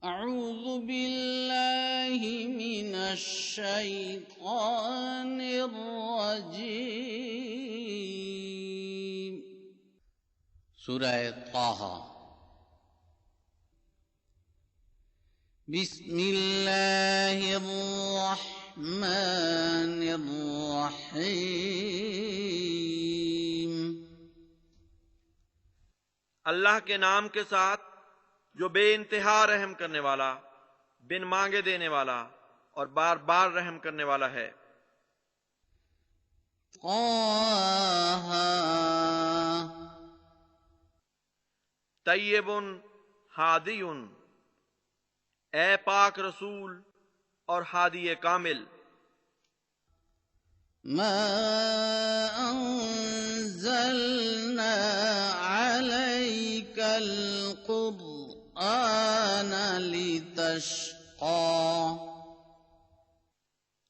اعوذ باللہ من الشیطان الرجیم۔ سورہ طٰہٰ۔ بسم اللہ الرحمن الرحیم۔ اللہ کے نام کے ساتھ جو بے انتہا رحم کرنے والا، بن مانگے دینے والا اور بار بار رحم کرنے والا ہے۔ طٰہٰ۔ طیب ہادی، اے پاک رسول اور ہادی کامل۔ ما انزلنا عليك القرآن لتشقى۔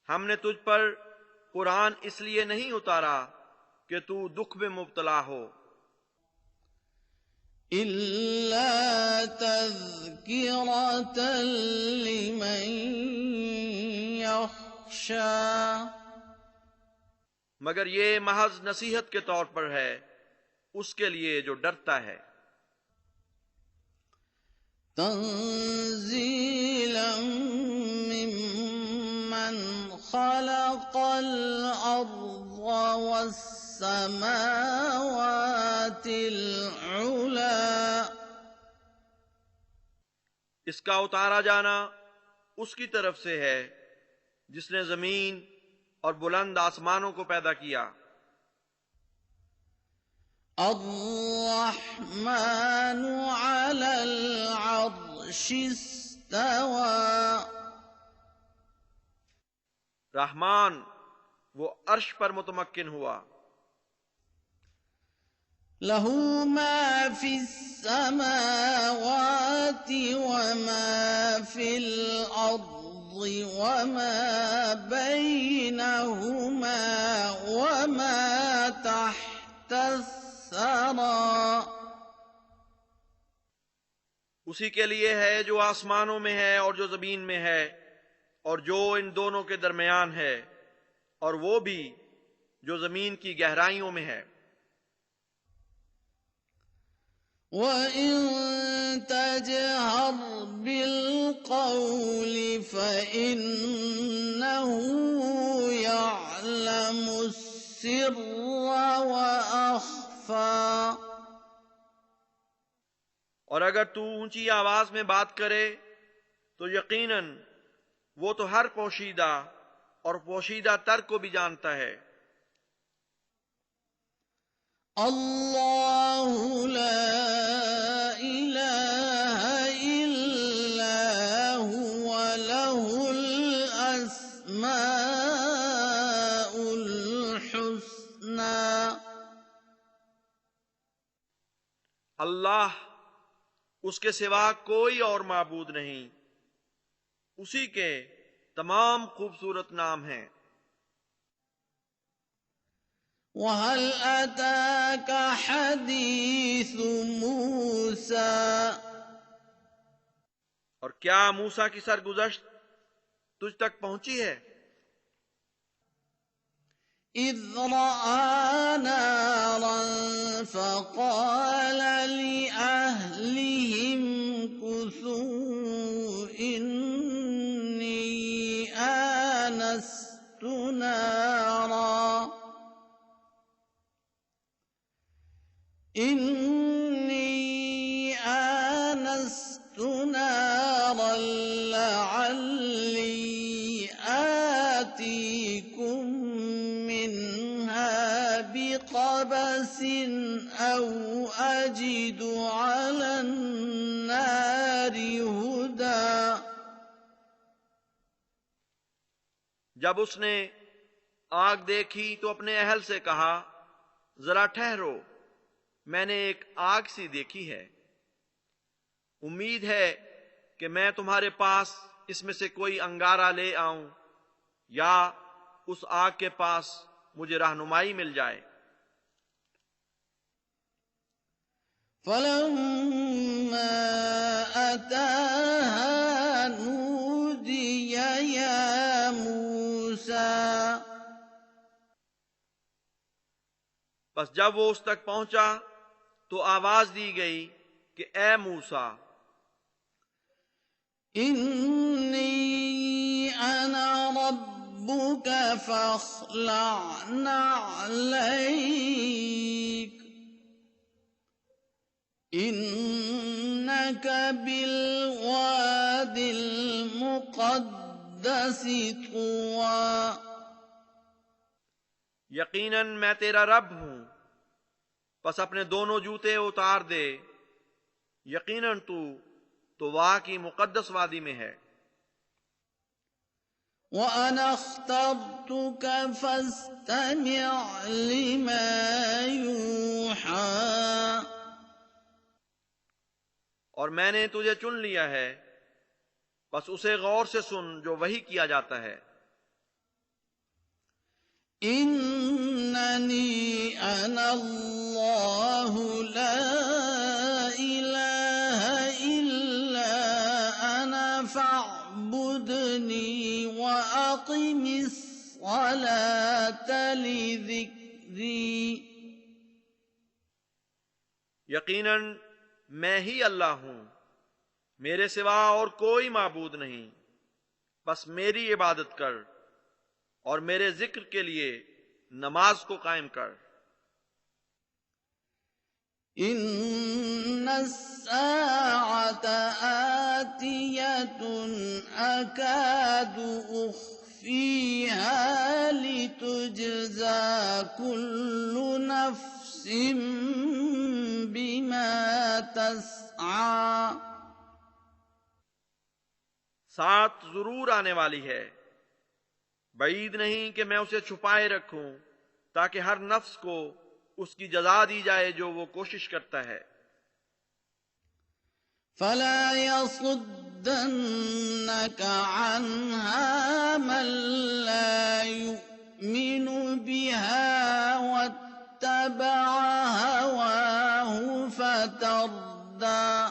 ہم نے تجھ پر قرآن اس لیے نہیں اتارا کہ تو دکھ میں مبتلا ہو، إلا تذكرة لمن يخشى۔ مگر یہ محض نصیحت کے طور پر ہے اس کے لیے جو ڈرتا ہے۔ تنزيلا ممن خلق الأرض والسماوات العلى۔ اس کا اتارا جانا اس کی طرف سے ہے جس نے زمین اور بلند آسمانوں کو پیدا کیا۔ الرحمن على العرش استوى۔ رحمان وہ عرش پر متمکن ہوا۔ له ما في السماوات وما في الأرض وما بينهما وما تحت الثرى۔ اسی کے لیے ہے جو آسمانوں میں ہے اور جو زمین میں ہے اور جو ان دونوں کے درمیان ہے، اور وہ بھی جو زمین کی گہرائیوں میں ہے۔ وَإِن تَجْهَرْ بِالْقَوْلِ فَإِنَّهُ يَعْلَمُ السِّرَّ وَأَخْفَى۔ اور اگر تو اونچی آواز میں بات کرے تو یقیناً وہ تو ہر پوشیدہ اور پوشیدہ تر کو بھی جانتا ہے۔ اللہ لا الہ الا هو له الاسماء الحسنى۔ اللہ، اس کے سوا کوئی اور معبود نہیں، اسی کے تمام خوبصورت نام ہیں۔ وَهَلْ أَتَاكَ حَدِيثُ مُوسَى۔ اور کیا موسیٰ کی سرگزشت تجھ تک پہنچی ہے؟ إِذْ رَأَىٰ نَارًا فَقَالَ لِأَهْلِهِمْ كُثُوا إِنِّي آنَسْتُ نارا لعلی آتیکم منها بقبس او اجد علی النار ہدی۔ جب اس نے آگ دیکھی تو اپنے اہل سے کہا، ذرا ٹھہرو، میں نے ایک آگ سی دیکھی ہے، امید ہے کہ میں تمہارے پاس اس میں سے کوئی انگارہ لے آؤں یا اس آگ کے پاس مجھے رہنمائی مل جائے۔ فلما أتاها پس جب وہ اس تک پہنچا تو آواز دی گئی کہ اے موسیٰ، انی انا ربک فاخلع نعلیک انک بالوادی المقدس طوی. یقیناً میں تیرا رب ہوں، پس اپنے دونوں جوتے اتار دے، یقیناً تو واہ کی مقدس وادی میں ہے. وَأَنَا اخْتَرْتُكَ فَاسْتَمِعْ لِمَا يُوحَىٰ. اور میں نے تجھے چن لیا ہے، بس اسے غور سے سن جو وحی کیا جاتا ہے. إِنَّنِي أَنَا اللَّهُ لَا إِلَٰهَ إِلَّا أَنَا فَاعْبُدْنِي وَأَقِمِ الصَّلَاةَ لِذِكْرِي. یقیناً میں ہی اللہ ہوں، میرے سوا اور کوئی معبود نہیں، بس میری عبادت کر اور میرے ذکر کے لیے نماز کو قائم کر. إِنَّ السَّاعَةَ آتِيَةٌ أَكَادُ أُخْفِيهَا لِتُجْزَىٰ كُلُّ نَفْسٍ بِمَا تَسْعَىٰ. ساتھ ضرور آنے والی ہے، بعید نہیں کہ میں اسے چھپائے رکھوں تاکہ ہر نفس کو اس کی جزا دی جائے جو وہ کوشش کرتا ہے. فَلَا يَصُدَّنَّكَ عَنْهَا مَن لَّا يُؤْمِنُ بِهَا وَاتَّبَعَ هَوَاهُ فَتَرْدَىٰ.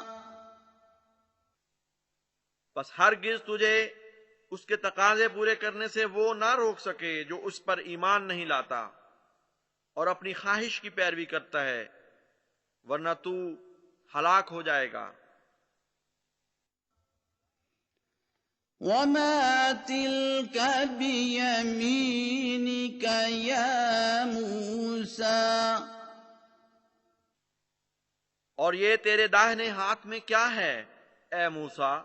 بس ہرگز تجھے اس کے تقاضے پورے کرنے سے وہ نہ روک سکے جو اس پر ایمان نہیں لاتا اور اپنی خواہش کی پیروی کرتا ہے، ورنہ تو ہلاک ہو جائے گا. وَمَا تِلْكَ بِيَمِينِكَ يَا مُوسَىٰ. اور یہ تیرے داہنے ہاتھ میں کیا ہے اے موسیٰ؟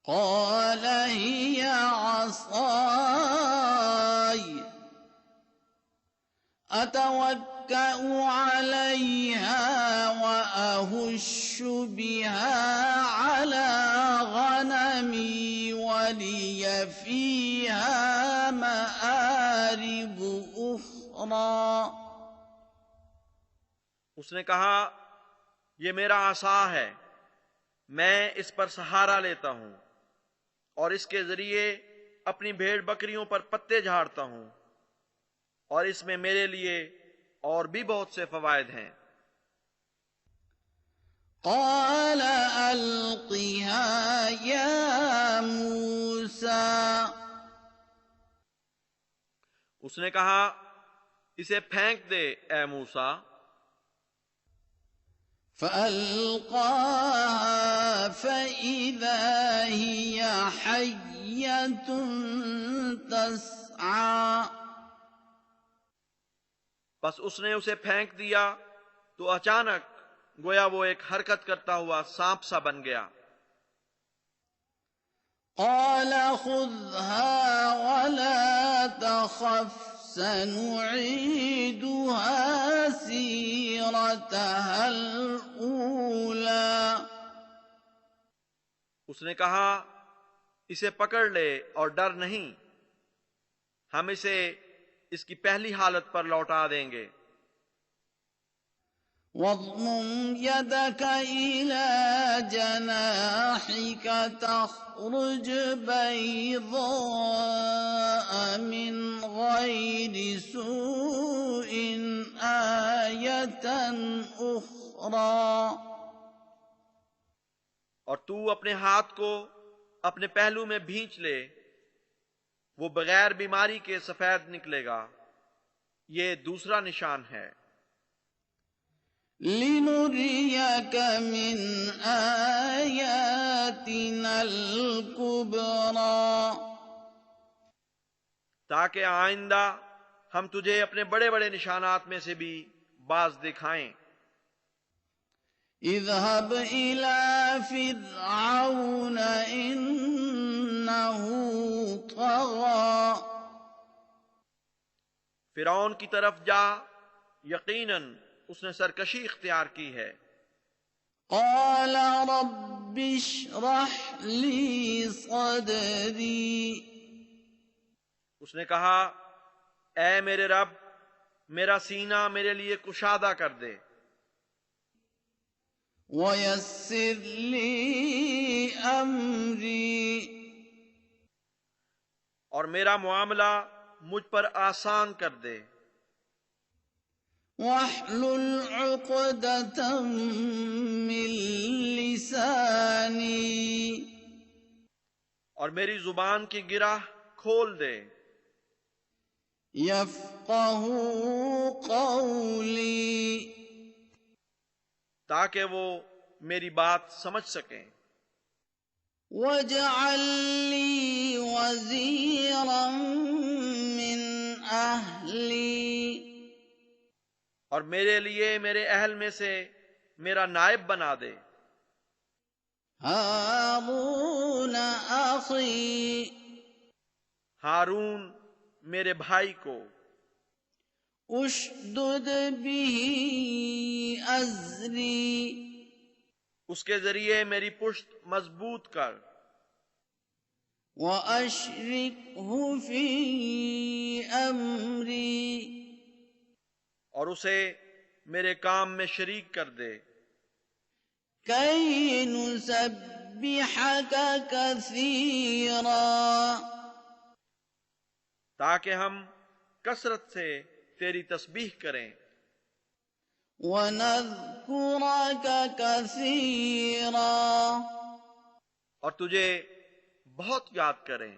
قَالَ هِيَ عَصَايَ أَتَوَكَّأُ عَلَيْهَا وَأَهُشُّ بِهَا عَلَىٰ غَنَمِي وَلِيَ فِيهَا مَآرِبُ أُخْرَىٰ. اس نے کہا، یہ میرا عصا ہے، میں اس پر سہارا لیتا ہوں اور اس کے ذریعے اپنی بھیڑ بکریوں پر پتے جھاڑتا ہوں، اور اس میں میرے لیے اور بھی بہت سے فوائد ہیں. قَالَ أَلْقِهَا يَا مُوسَىٰ. اس نے کہا، اسے پھینک دے اے موسیٰ. فَأَلْقَاهَا فَإِذَا هِيَ حَيَّةٌ تَسْعَىٰ. بس اس نے اسے پھینک دیا تو اچانک گویا وہ ایک حرکت کرتا ہوا سانپ سا بن گیا. قَالَ خُذْهَا وَلَا تَخَفْ سَنُعِيدُهَا سِيرَتَهَا الْأُولَىٰ. اس نے کہا، اسے پکڑ لے اور ڈر نہیں، ہم اسے اس کی پہلی حالت پر لوٹا دیں گے. وَاضْمُمْ يَدَكَ إِلَىٰ جَنَاحِكَ تَخْرُجْ بَيْضَاءَ مِنْ غَيْرِ سُوءٍ آيَةً أُخْرَىٰ. اور تو اپنے ہاتھ کو اپنے پہلو میں بھینچ لے، وہ بغیر بیماری کے سفید نکلے گا. یہ دوسرا نشان ہے۔ لِنُرِيَكَ مِنْ آيَاتِنَا الْكُبْرَى، تاکہ آئندہ ہم تجھے اپنے بڑے بڑے نشانات میں سے بھی بعض دکھائیں۔ اذهب إلى فرعون إنه طغى، فرعون کی طرف جا، یقیناً اس نے سرکشی اختیار کی ہے۔ قال رب اشرح لي صدري، اس نے کہا اے میرے رب، میرا سینہ میرے لیے کشادہ کر دے، ويسر لي أمري، اور میرا معاملہ مجھ پر آسان کر دے، واحلل عقدة من لساني، اور میری زبان کی گرہ کھول دے، يفقهوا قولي، تاکہ وہ میری بات سمجھ سکیں۔ واجعل لي وزيرا من أهلي، اور میرے لیے میرے اہل میں سے میرا نائب بنا دے، هارون أخي، ہارون میرے بھائی کو، اشدد به أزري، اس کے ذریعے میری پشت مضبوط کر، وأشركه في أمري، اور اسے میرے کام میں شریک کر دے، كي نسبحك كثيرا، تاکہ ہم کثرت سے تیری تسبیح کریں، ونذكرك كثيرا، اور تجھے بہت یاد کریں،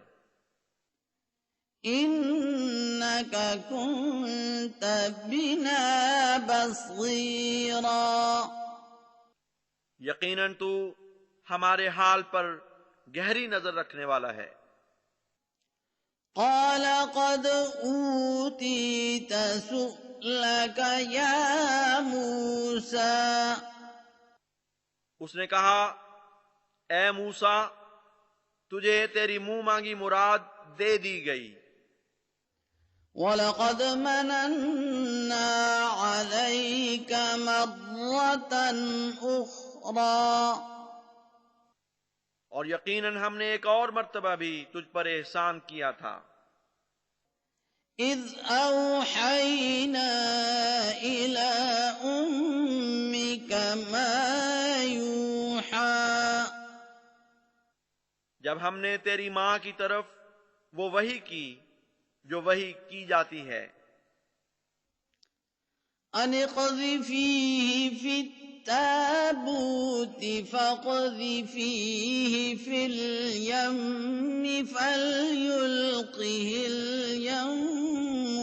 إنك كنت بنا بصيرا، یقیناً تو ہمارے حال پر گہری نظر رکھنے والا ہے۔ قال قد أوتيت سؤلك يا موسى، اس نے کہا اے موسیٰ، تجھے تیری منہ مانگی مراد دے دی گئی، وَلَقَدْ مَنَنَّا عَلَيْكَ مَرَّةً أُخْرَى، اور یقیناً ہم نے ایک اور مرتبہ بھی تجھ پر احسان کیا تھا، إِذْ أَوْحَيْنَا إِلَىٰ أُمِّكَ مَا يُوحَىٰ، جب ہم نے تیری ماں کی طرف وہ وحی کی جو وحی کی جاتی ہے، أَنِ اقْذِفِيهِ فِي التَّابُوتِ فَاقْذِفِيهِ فِي الْيَمِّ فَلْيُلْقِهِ الْيَمُّ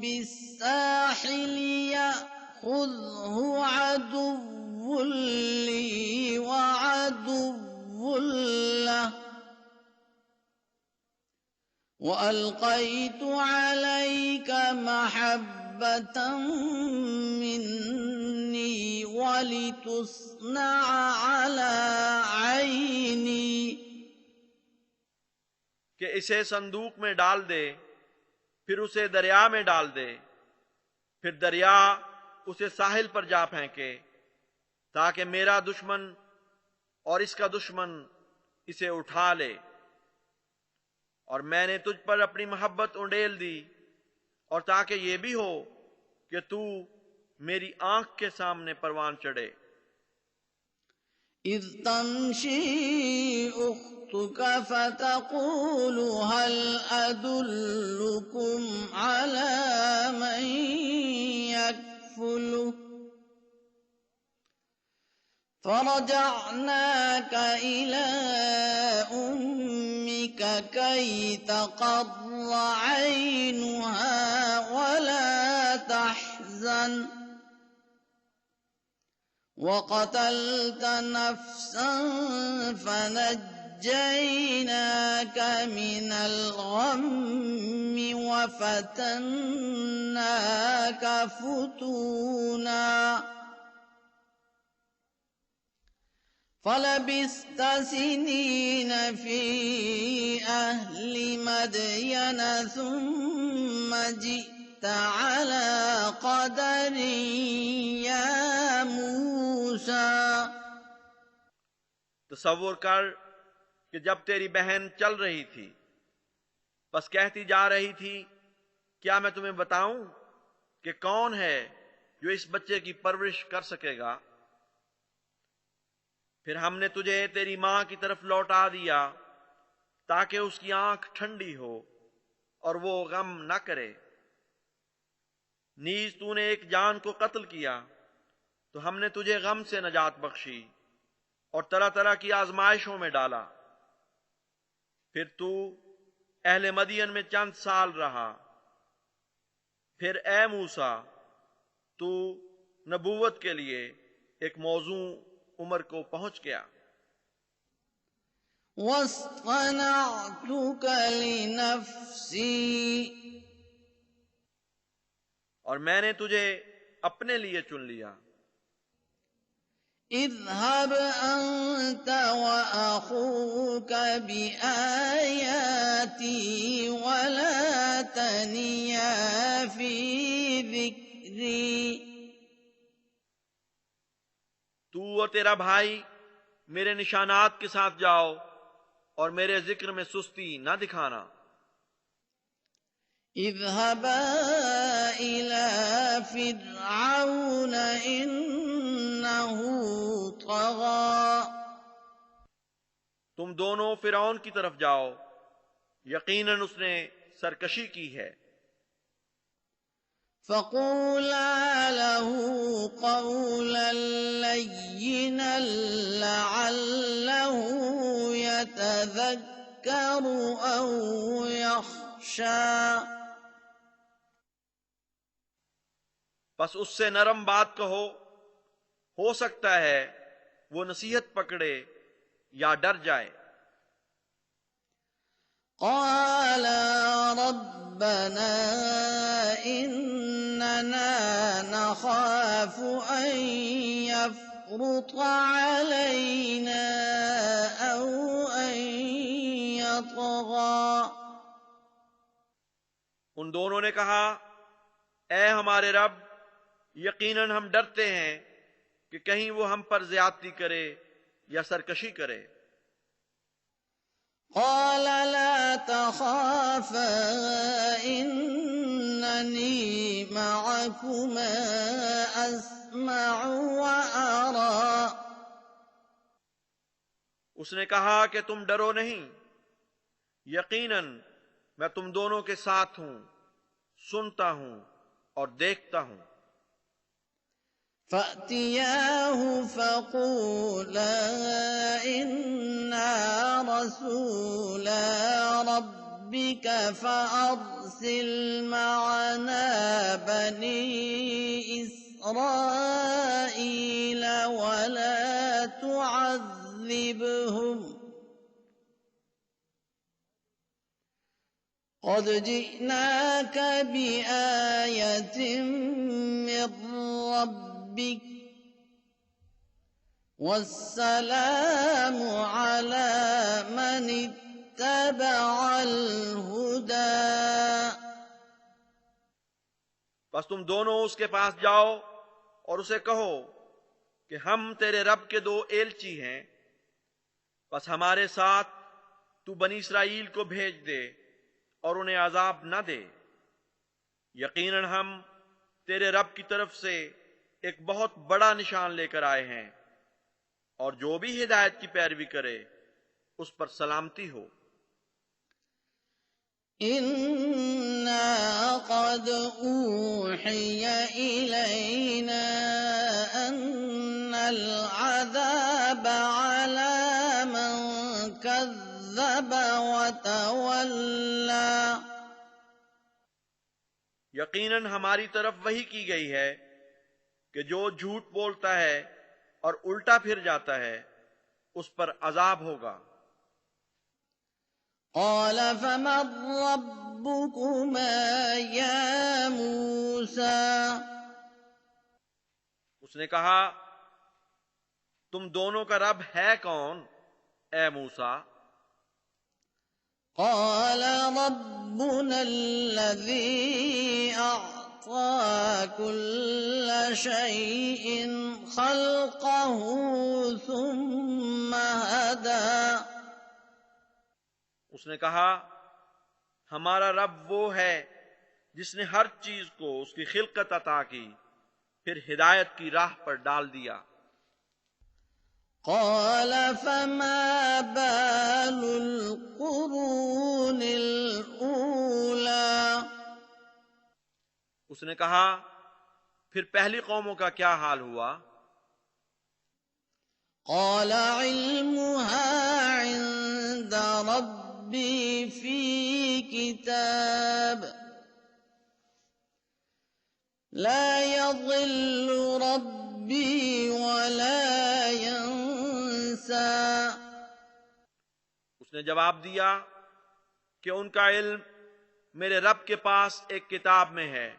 بِالسَّاحِلِ يَأْخُذْهُ عَدُوٌّ لِّي وَعَدُوٌّ لَّهُ، وَأَلْقَيْتُ عَلَيْكَ مَحَبَّةً مِّنِّي وَلِتُصْنَعَ عَلَىٰ عَيْنِي، کہ اسے صندوق میں ڈال دے، پھر اسے دریا میں ڈال دے، پھر دریا اسے ساحل پر جا پھینکے، تاکہ میرا دشمن اور اس کا دشمن اسے اٹھا لے، اور میں نے تجھ پر اپنی محبت انڈیل دی، اور تاکہ یہ بھی ہو کہ تو میری آنکھ کے سامنے پروان چڑھے۔ إِذْ تَمْشِي أُخْتُكَ فَتَقُولُ هَلْ أَدُلُّكُمْ عَلَىٰ مَن يَكْفُلُهُ، فرجعناك إلى أمك كي تقر عينها ولا تحزن وقتلت نفسا فنجيناك من الغم وفتناك فتونا فلبثت سنين في أهل مدين ثم جئت على قدر يا موسى. تصور کر کہ جب تیری بہن چل رہی تھی بس کہتی جا رہی تھی کیا میں تمہیں بتاؤں کہ کون ہے جو اس بچے کی پرورش کر سکے گا. پھر ہم نے تجھے تیری ماں کی طرف لوٹا دیا تاکہ اس کی آنکھ ٹھنڈی ہو اور وہ غم نہ کرے. نیز تو نے ایک جان کو قتل کیا تو ہم نے تجھے غم سے نجات بخشی اور طرح طرح کی آزمائشوں میں ڈالا. پھر تو اہل مدین میں چند سال رہا. پھر اے موسیٰ تو نبوت کے لیے ایک موزوں عمر کو پہنچ گیا. وَاصْطَنَعْتُكَ لِنَفْسِي اور میں نے تجھے اپنے لیے چن لیا. اذهب أنت وأخوك بآياتي ولا تنيا في ذكري. تو اور تیرا بھائی میرے نشانات کے ساتھ جاؤ اور میرے ذکر میں سستی نہ دکھانا. اذهبا إلى فرعون إنه طغى. تم دونوں فرعون کی طرف جاؤ یقیناً اس نے سرکشی کی ہے. فقولا له قولا لينا لعله يتذكر أو يخشى. بس اس سے نرم بات کہو ہو سکتا ہے وہ نصیحت پکڑے یا ڈر جائے. قال ربنا إننا نخاف أن يفرط علينا أو أن يطغى. ان دونوں نے کہا اے ہمارے رب یقیناً ہم ڈرتے ہیں کہ کہیں وہ ہم پر زیادتی کرے یا سرکشی کرے. قال لا تخافا إنني معكما أسمع وأرى. اس نے کہا کہ تم ڈرو نہیں یقیناً میں تم دونوں کے ساتھ ہوں سنتا ہوں اور دیکھتا ہوں. فأتياه فقولا إنا رسولا ربك فأرسل معنا بني إسرائيل ولا تعذبهم قد جئناك بآية من ربك والسلام على من اتبع الهدى. بس تم دونوں اس کے پاس جاؤ اور اسے کہو کہ ہم تیرے رب کے دو ایلچی ہیں بس ہمارے ساتھ تو بنی اسرائیل کو بھیج دے اور انہیں عذاب نہ دے. یقیناً ہم تیرے رب کی طرف سے ایک بہت بڑا نشان لے کر آئے ہیں اور جو بھی ہدایت کی پیروی کرے اس پر سلامتی ہو. إنا قد أوحي إلينا أن العذاب على من كذب وتولى یقیناً ہماری طرف وحی کی گئی ہے کہ جو جھوٹ بولتا ہے اور الٹا پھر جاتا ہے اس پر عذاب ہوگا۔ قال فمن ربكما يا موسى اس نے کہا تم دونوں کا رب ہے کون اے موسیٰ؟ قال ربنا الذي أعطى كل شيء خلقه ثم هدى اس نے کہا ہمارا رب وہ ہے جس نے ہر چیز کو اس کی خلقت عطا کی پھر ہدایت کی راہ پر ڈال دیا۔ قال فما بال القرون الأولى اس نے کہا پھر پہلی قوموں کا کیا حال ہوا؟ قال علمها عند ربي في كتاب لا يضل ربي ولا ينسى اس نے جواب دیا کہ ان کا علم میرے رب کے پاس ایک کتاب میں ہے،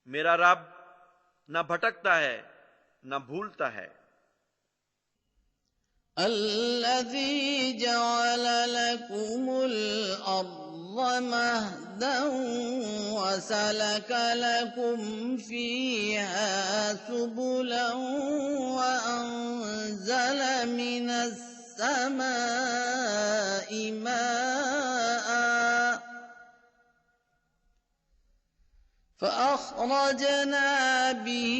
میرا رب نہ بھٹکتا ہے نہ بھولتا ہے۔ الذي جعل لكم الأرض مهدا وسلك لكم فيها سبلا وأنزل من السماء ماء فأخرجنا به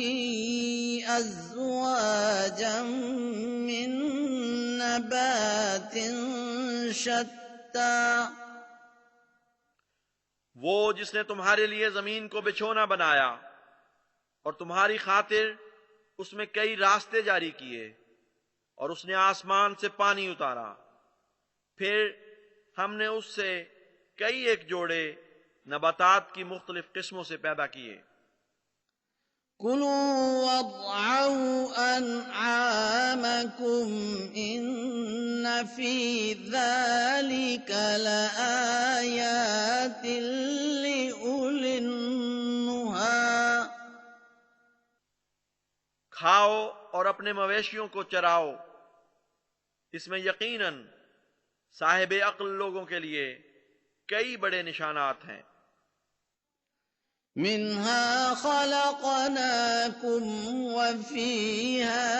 أزواجا من نبات شتى وہ جس نے تمہارے لیے زمین کو بچھونا بنایا اور تمہاری خاطر اس میں کئی راستے جاری کیے، اور اس نے آسمان سے پانی اتارا، پھر ہم نے اس سے کئی ایک جوڑے نباتات کی مختلف قسموں سے پیدا کیے۔ كلوا وارعوا أنعامكم إن في ذلك لآيات لأولي النهى کھاؤ اور اپنے مویشیوں کو چراؤ، اس میں یقیناً صاحب عقل لوگوں کے لیے کئی بڑے نشانات ہیں۔ منها خلقناكم وفيها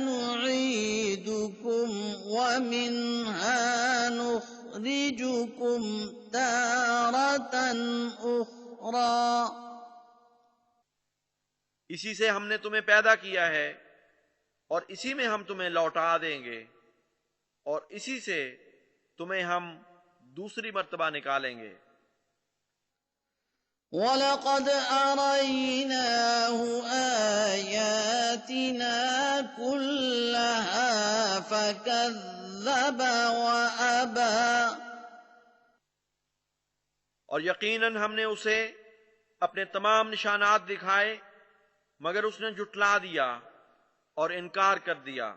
نعيدكم ومنها نخرجكم تارة أخرى اسی سے ہم نے تمہیں پیدا کیا ہے اور اسی میں ہم تمہیں لوٹا دیں گے، اور اسی سے تمہیں ہم دوسری مرتبہ نکالیں گے۔ وَلَقَدْ أَرَيْنَاهُ آيَاتِنَا كُلَّهَا فَكَذَّبَ وَأَبَى اور یقیناً ہم نے اسے اپنے تمام نشانات دکھائے مگر اس نے جھٹلا دیا اور انکار کر دیا۔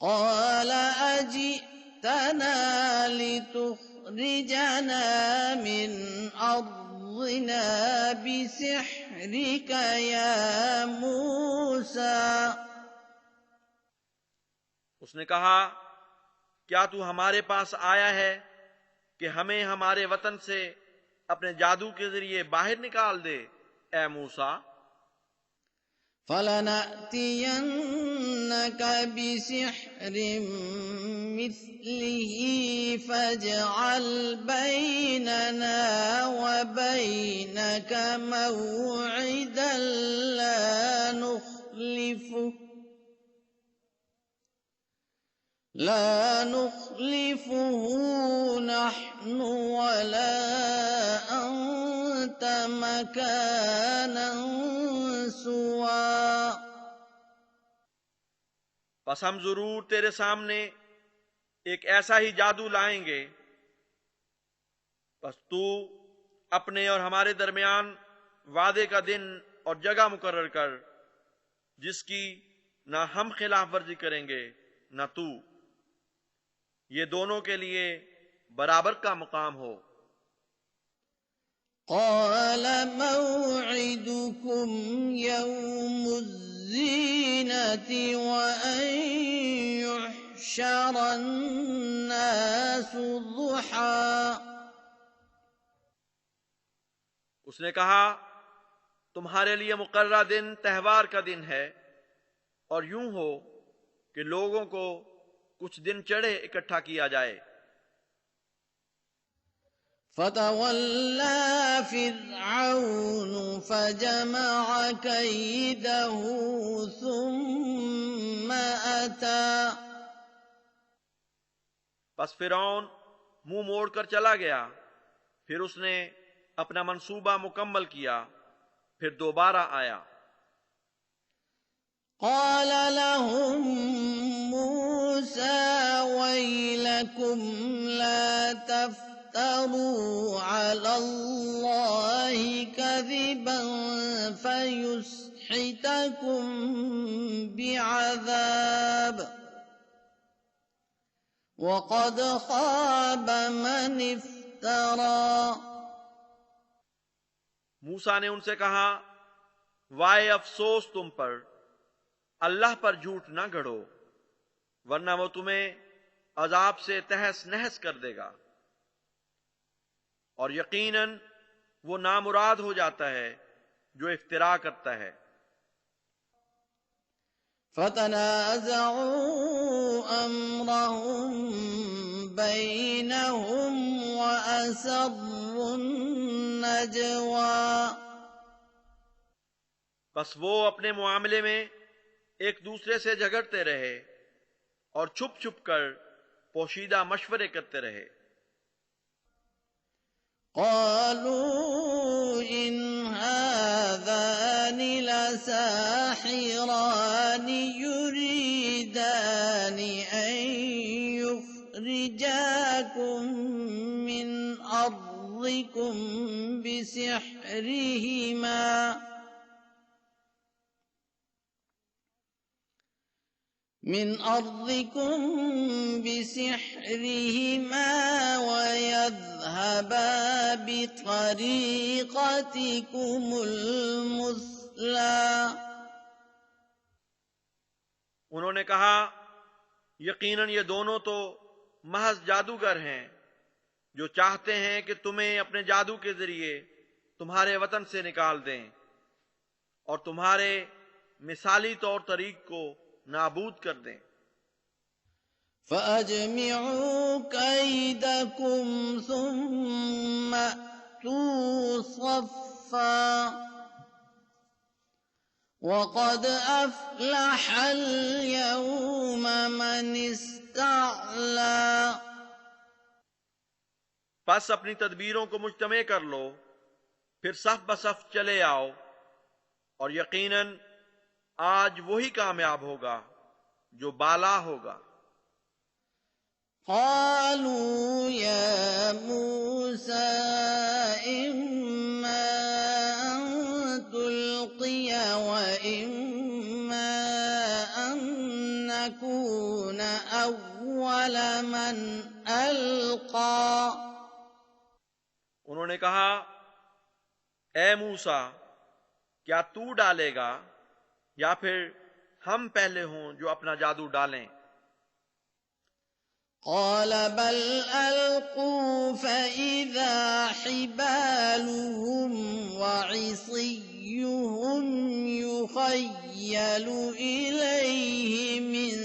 قَالَ أَجِئْتَنَا لِتُخْرِجَنَا مِنْ أَرْضِنَا بِسِحْرِكَ يَا مُوسَى اس نے کہا کیا تو ہمارے پاس آیا ہے کہ ہمیں ہمارے وطن سے اپنے جادو کے ذریعے باہر نکال دے اے موسیٰ؟ فَلَنَأْتِيَنَّكَ بِسِحْرٍ مِثْلِهِ فَاجْعَلْ بَيْنَنَا وَبَيْنَكَ مَوْعِدًا لا نخلفه نحن ولا أنت مكانا سوى پس ہم ضرور تیرے سامنے ایک ایسا ہی جادو لائیں گے، پس تو اپنے اور ہمارے درمیان وعدے کا دن اور جگہ مقرر کر، جس کی نہ ہم خلاف ورزی کریں گے نہ تو، یہ دونوں کے لیے برابر کا مقام ہو۔ قال موعدكم يوم الزينة وأن يحشر الناس ضحى۔ اس نے کہا تمہارے لیے مقررہ دن تہوار کا دن ہے، اور یوں ہو کہ لوگوں کو کچھ دن چڑھے اکٹھا کیا جائے۔ فتولى فرعون فجمع كيده ثم أتى۔ پس فرعون منہ موڑ کر چلا گیا، پھر اس نے اپنا منصوبہ مکمل کیا، پھر دوبارہ آیا۔ قال لهم موسى ويلكم لا تفتروا على الله كذبا فيسحتكم بعذاب وقد خاب من افترى۔ موسیٰ نے ان سے کہا وائے افسوس تم پر، اللہ پر جھوٹ نہ گھڑو، ورنہ وہ تمہیں عذاب سے تہس نہس کر دے گا، اور یقیناً وہ نامراد ہو جاتا ہے جو افترا کرتا ہے۔ فتنازعوا أمرهم بينهم وأسروا النجوى۔ بس وہ اپنے معاملے میں ایک دوسرے سے جھگڑتے رہے اور چھپ چھپ کر پوشیدہ مشورے کرتے رہے۔ قالوا إن هذان لساحران يريدان أن يخرجاكم من أرضكم بسحرهما ويذهبا بطريقتكم المثلى۔ انہوں نے کہا یقیناً یہ دونوں تو محض جادوگر ہیں جو چاہتے ہیں کہ تمہیں اپنے جادو کے ذریعے تمہارے وطن سے نکال دیں اور تمہارے مثالی طور طریق کو نابود کر دیں۔ فَأَجْمِعُوا كَيْدَكُمْ ثُمَّ أْتُوا صَفًّا وَقَدْ أَفْلَحَ الْيَوْمَ مَنِ اسْتَعْلَى۔ پس اپنی تدبیروں کو مجتمع کر لو، پھر صف بصف چلے آؤ، اور یقیناً آج وہی کامیاب ہوگا جو بالا ہوگا۔ قالوا يا موسى إما أن تلقي وإما أن نكون أول من ألقى۔ انہوں نے کہا اے موسیٰ کیا تو ڈالے گا یا پھر ہم پہلے ہوں جو اپنا جادو ڈالیں؟ قال بل ألقوا فإذا حبالهم وعصيهم يخيل إليه من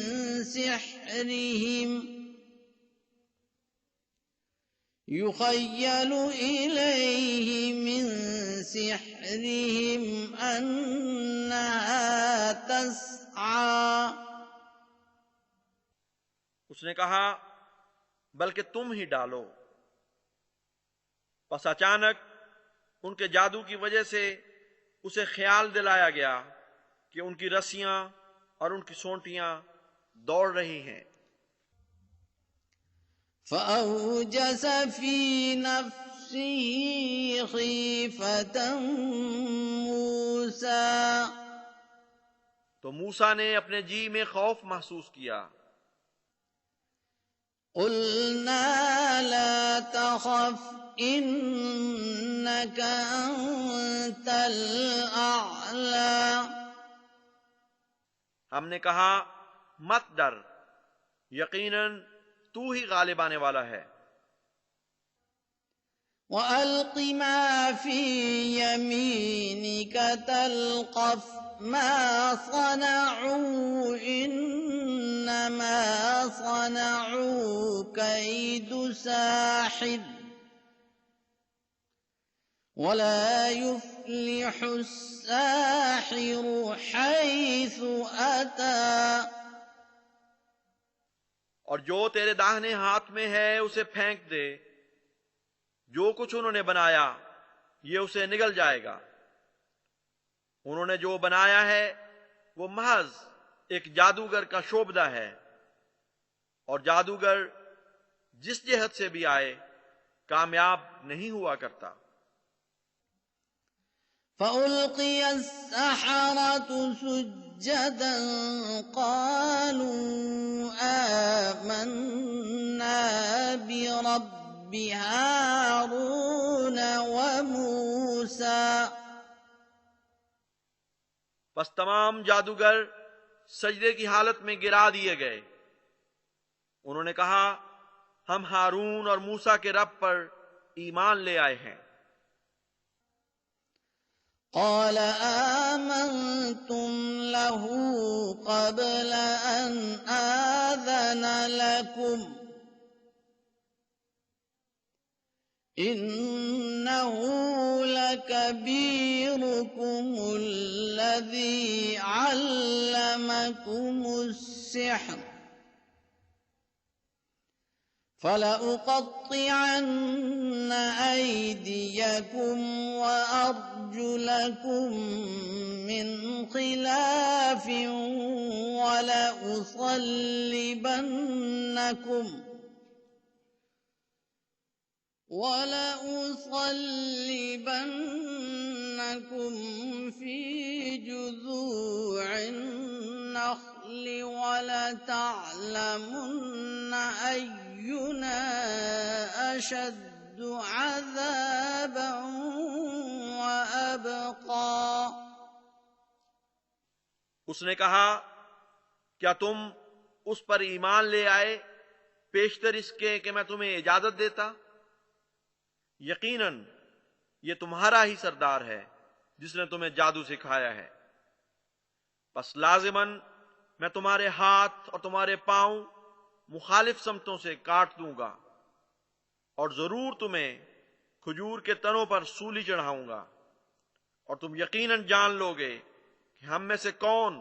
سحرهم أنها تسعى۔ اس نے کہا بلکہ تم ہی ڈالو۔ پس اچانک ان کے جادو کی وجہ سے اسے خیال دلایا گیا کہ ان کی رسیاں اور ان کی سونٹیاں دوڑ رہی ہیں۔ فأوجس في نفسه خيفة موسى تو موسیٰ نے اپنے جی میں خوف محسوس کیا۔ قلنا لا تخف إنك أنت الأعلى ہم نے کہا مت ڈر، یقیناً تو ہی غالب آنے والا ہے۔ وألق ما في يمينك تلقف ما صنعوا إنما صنعوا كيد ساحر ولا يفلح الساحر حيث أتى اور جو تیرے داہنے ہاتھ میں ہے اسے پھینک دے، جو کچھ انہوں نے بنایا یہ اسے نگل جائے گا۔ انہوں نے جو بنایا ہے وہ محض ایک جادوگر کا شعبدہ ہے، اور جادوگر جس جہت سے بھی آئے کامیاب نہیں ہوا کرتا۔ فألقي السحرة سجدا قالوا آمنا برب هارون وموسى بس تمام جادوگر سجدے کی حالت میں گرا دیے گئے۔ انہوں نے کہا ہم ہارون اور موسیٰ کے رب پر ایمان لے آئے ہیں۔ قال آمنتم له قبل أن آذن لكم إنه لكبيركم الذي علمكم السحر فلأقطعن أيديكم وأرجلكم من خلاف ولأصلبنكم في جذوع النخل ولتعلمن أينا أشد عذابا وأبقى۔ اس نے کہا کیا تم اس پر ایمان لے آئے پیشتر اس کے کہ میں تمہیں اجازت دیتا؟ یقیناً یہ تمہارا ہی سردار ہے جس نے تمہیں جادو سکھایا ہے، پس لازماً میں تمہارے ہاتھ اور تمہارے پاؤں مخالف سمتوں سے کاٹ دوں گا، اور ضرور تمہیں کھجور کے تنوں پر سولی چڑھاؤں گا، اور تم یقیناً جان لو گے کہ ہم میں سے کون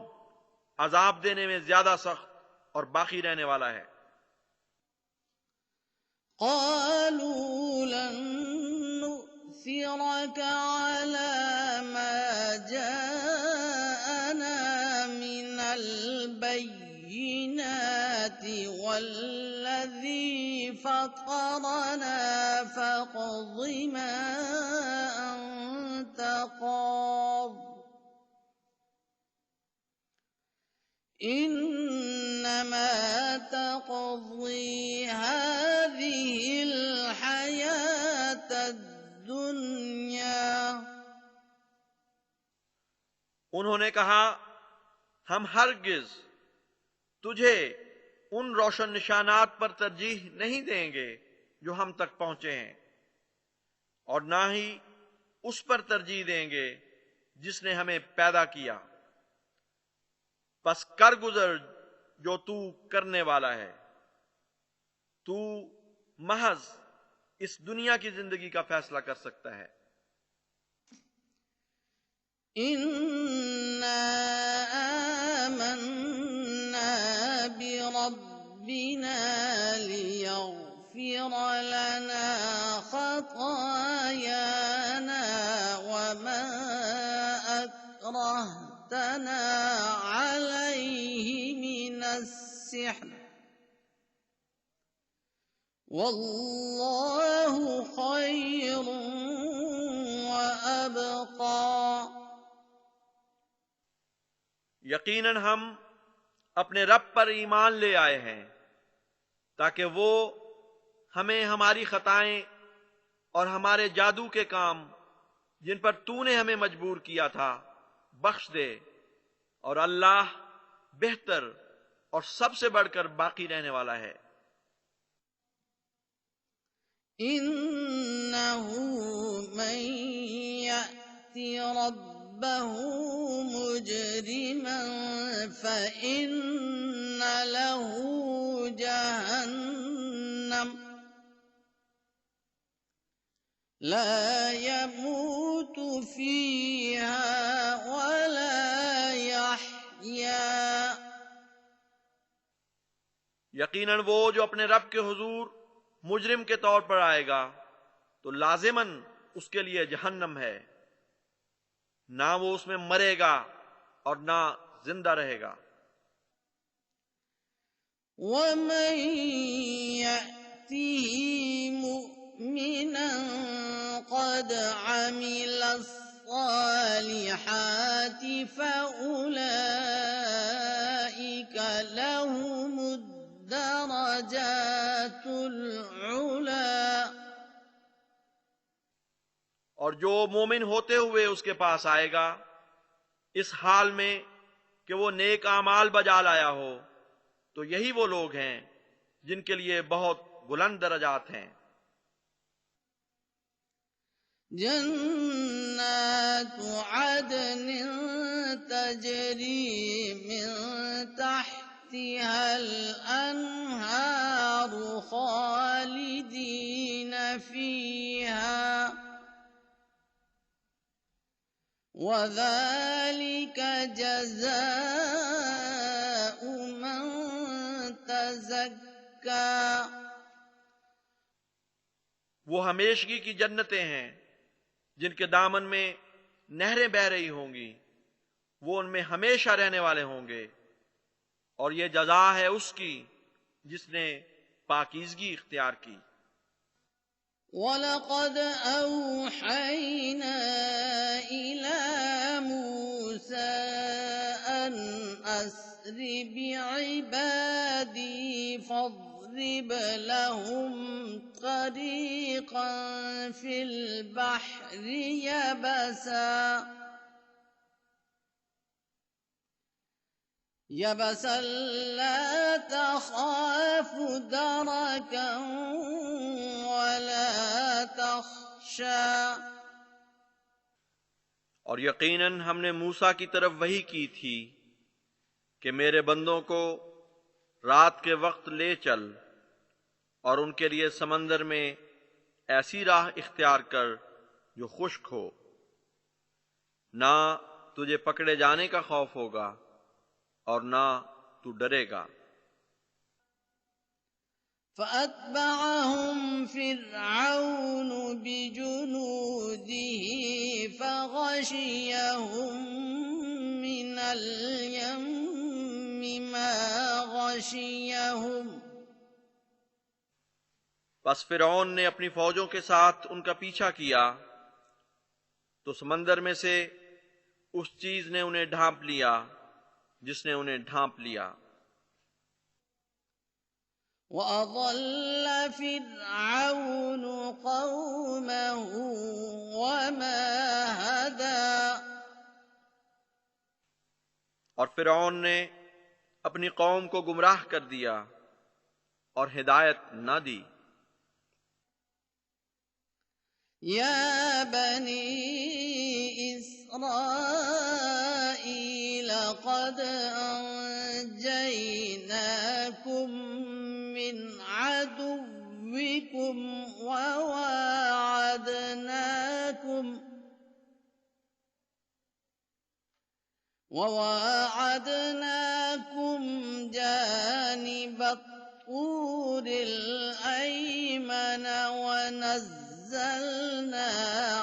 عذاب دینے میں زیادہ سخت اور باقی رہنے والا ہے۔ قالوا لن نؤثرك على ما جاءنا من البينات والذي فطرنا فاقض ما أنت قاض إنما تقضي هذه الحياة الدنيا۔ انہوں نے کہا ہم ہرگز تجھے ان روشن نشانات پر ترجیح نہیں دیں گے جو ہم تک پہنچے ہیں، اور نہ ہی اس پر ترجیح دیں گے جس نے ہمیں پیدا کیا۔ بس کر گزر جو تو کرنے والا ہے، تو محض اس دنیا کی زندگی کا فیصلہ کر سکتا ہے۔ إنا آمنا بربنا ليغفر لنا خطايانا وما أكرهتنا عليه من السحر السحر واللہ خیر وابقى۔ یقیناً ہم اپنے رب پر ایمان لے آئے ہیں تاکہ وہ ہمیں ہماری خطائیں اور ہمارے جادو کے کام جن پر تو نے ہمیں مجبور کیا تھا بخش دے، اور اللہ بہتر اور سب سے بڑھ کر باقی رہنے والا ہے۔ انہ من یأت ربہ مجرما فإن له جہنم لا يموت فيها ولا يحيا۔ یقیناً وہ جو اپنے رب کے حضور مجرم کے طور پر آئے گا تو لازماً اس کے لیے جہنم ہے، نہ وہ اس میں مرے گا اور نہ زندہ رہے گا۔ ومن يأته مؤمنا قد عمل الصالحات فأولئك لهم الدرجات العلی۔ اور جو مومن ہوتے ہوئے اس کے پاس آئے گا اس حال میں کہ وہ نیک اعمال بجا لایا ہو تو یہی وہ لوگ ہیں جن کے لیے بہت بلند درجات ہیں۔ جنات عدن تجری من تحتها الانہار خالدین فیہا وذلك جزاء من تزکا۔ وہ ہمیشگی کی جنتیں ہیں جن کے دامن میں نہریں بہہ رہی ہوں گی، وہ ان میں ہمیشہ رہنے والے ہوں گے، اور یہ جزا ہے اس کی جس نے پاکیزگی اختیار کی۔ وَلَقَدْ أَوْحَيْنَا إِلَى مُوسَىٰ أَنْ أَسْرِ بِعِبَادِي فَاضْرِبْ لَهُمْ طَرِيقًا فِي الْبَحْرِ يَبَسًا لَا تَخَافُ دَرَكًا وَلَا تَخْشَىٰ۔ اور یقیناً ہم نے موسیٰ کی طرف وحی کی تھی کہ میرے بندوں کو رات کے وقت لے چل اور ان کے لیے سمندر میں ایسی راہ اختیار کر جو خشک ہو، نہ تجھے پکڑے جانے کا خوف ہوگا اور نہ تو ڈرے گا۔ فَأَتْبَعَهُمْ فِرْعَوْنُ بِجُنُودِهِ فَغَشِيَهُم مِّنَ الْيَمِّ مَا غَشِيَهُمْ۔ پس فرعون نے اپنی فوجوں کے ساتھ ان کا پیچھا کیا تو سمندر میں سے اس چیز نے انہیں ڈھانپ لیا جس نے انہیں ڈھانپ لیا۔ وَأَضَلَّ فِرْعَوْنُ قَوْمَهُ وَمَا هَدَىٰ۔ اور فرعون نے اپنی قوم کو گمراہ کر دیا اور ہدایت نہ دی۔ یا بنی اسرائیل قد انجیناکم من عدوکم وواعدناکم جانب الطور الأيمن ونزلنا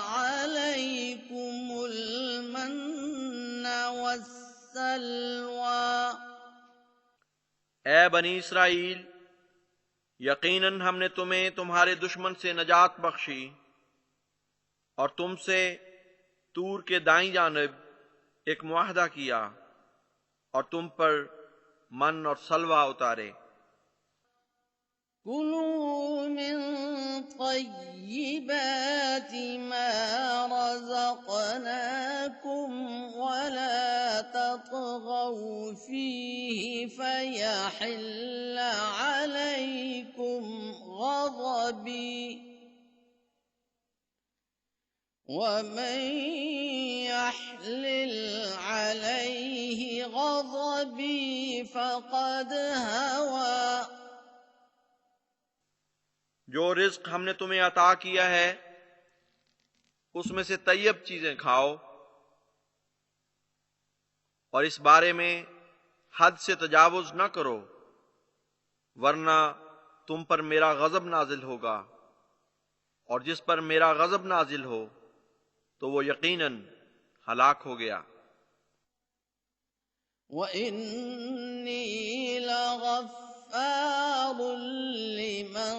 عليكم المن والسلوى۔ اے اے بنی اسرائیل، یقیناً ہم نے تمہیں تمہارے دشمن سے نجات بخشی اور تم سے طور کے دائیں جانب ایک معاہدہ کیا اور تم پر من اور سلوہ اتارے۔ كلوا من طيبات ما رزقناكم ولا تطغوا فيه فيحل عليكم غضبي ومن يحلل عليه غضبي فقد هوى۔ جو رزق ہم نے تمہیں عطا کیا ہے اس میں سے طیب چیزیں کھاؤ، اور اس بارے میں حد سے تجاوز نہ کرو، ورنہ تم پر میرا غضب نازل ہوگا، اور جس پر میرا غضب نازل ہو تو وہ یقیناً ہلاک ہو گیا۔ وَإِنِّي لَغَفَّارٌ لِّمَن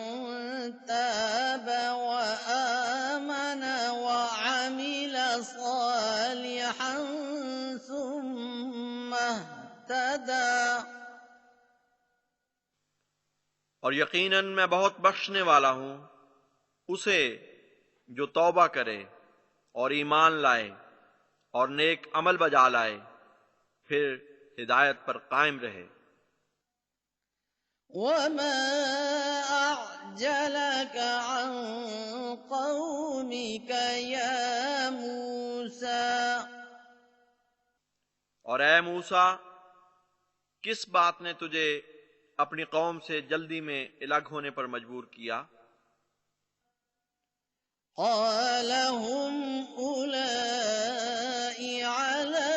تَابَ وَآمَنَ وَعَمِلَ صَالِحًا ثُمَّ اهْتَدَىٰ۔ اور یقیناً میں بہت بخشنے والا ہوں اسے جو توبہ کرے اور ایمان لائے اور نیک عمل بجا لائے، پھر ہدایت پر قائم رہے۔ وَمَا أَعْجَلَكَ عَن قَوْمِكَ يَا مُوسَىٰ۔ اور اے موسیٰ، کس بات نے تجھے اپنی قوم سے جلدی میں الگ ہونے پر مجبور کیا؟ قَالَ هُمْ أُولَاءِ عَلَىٰ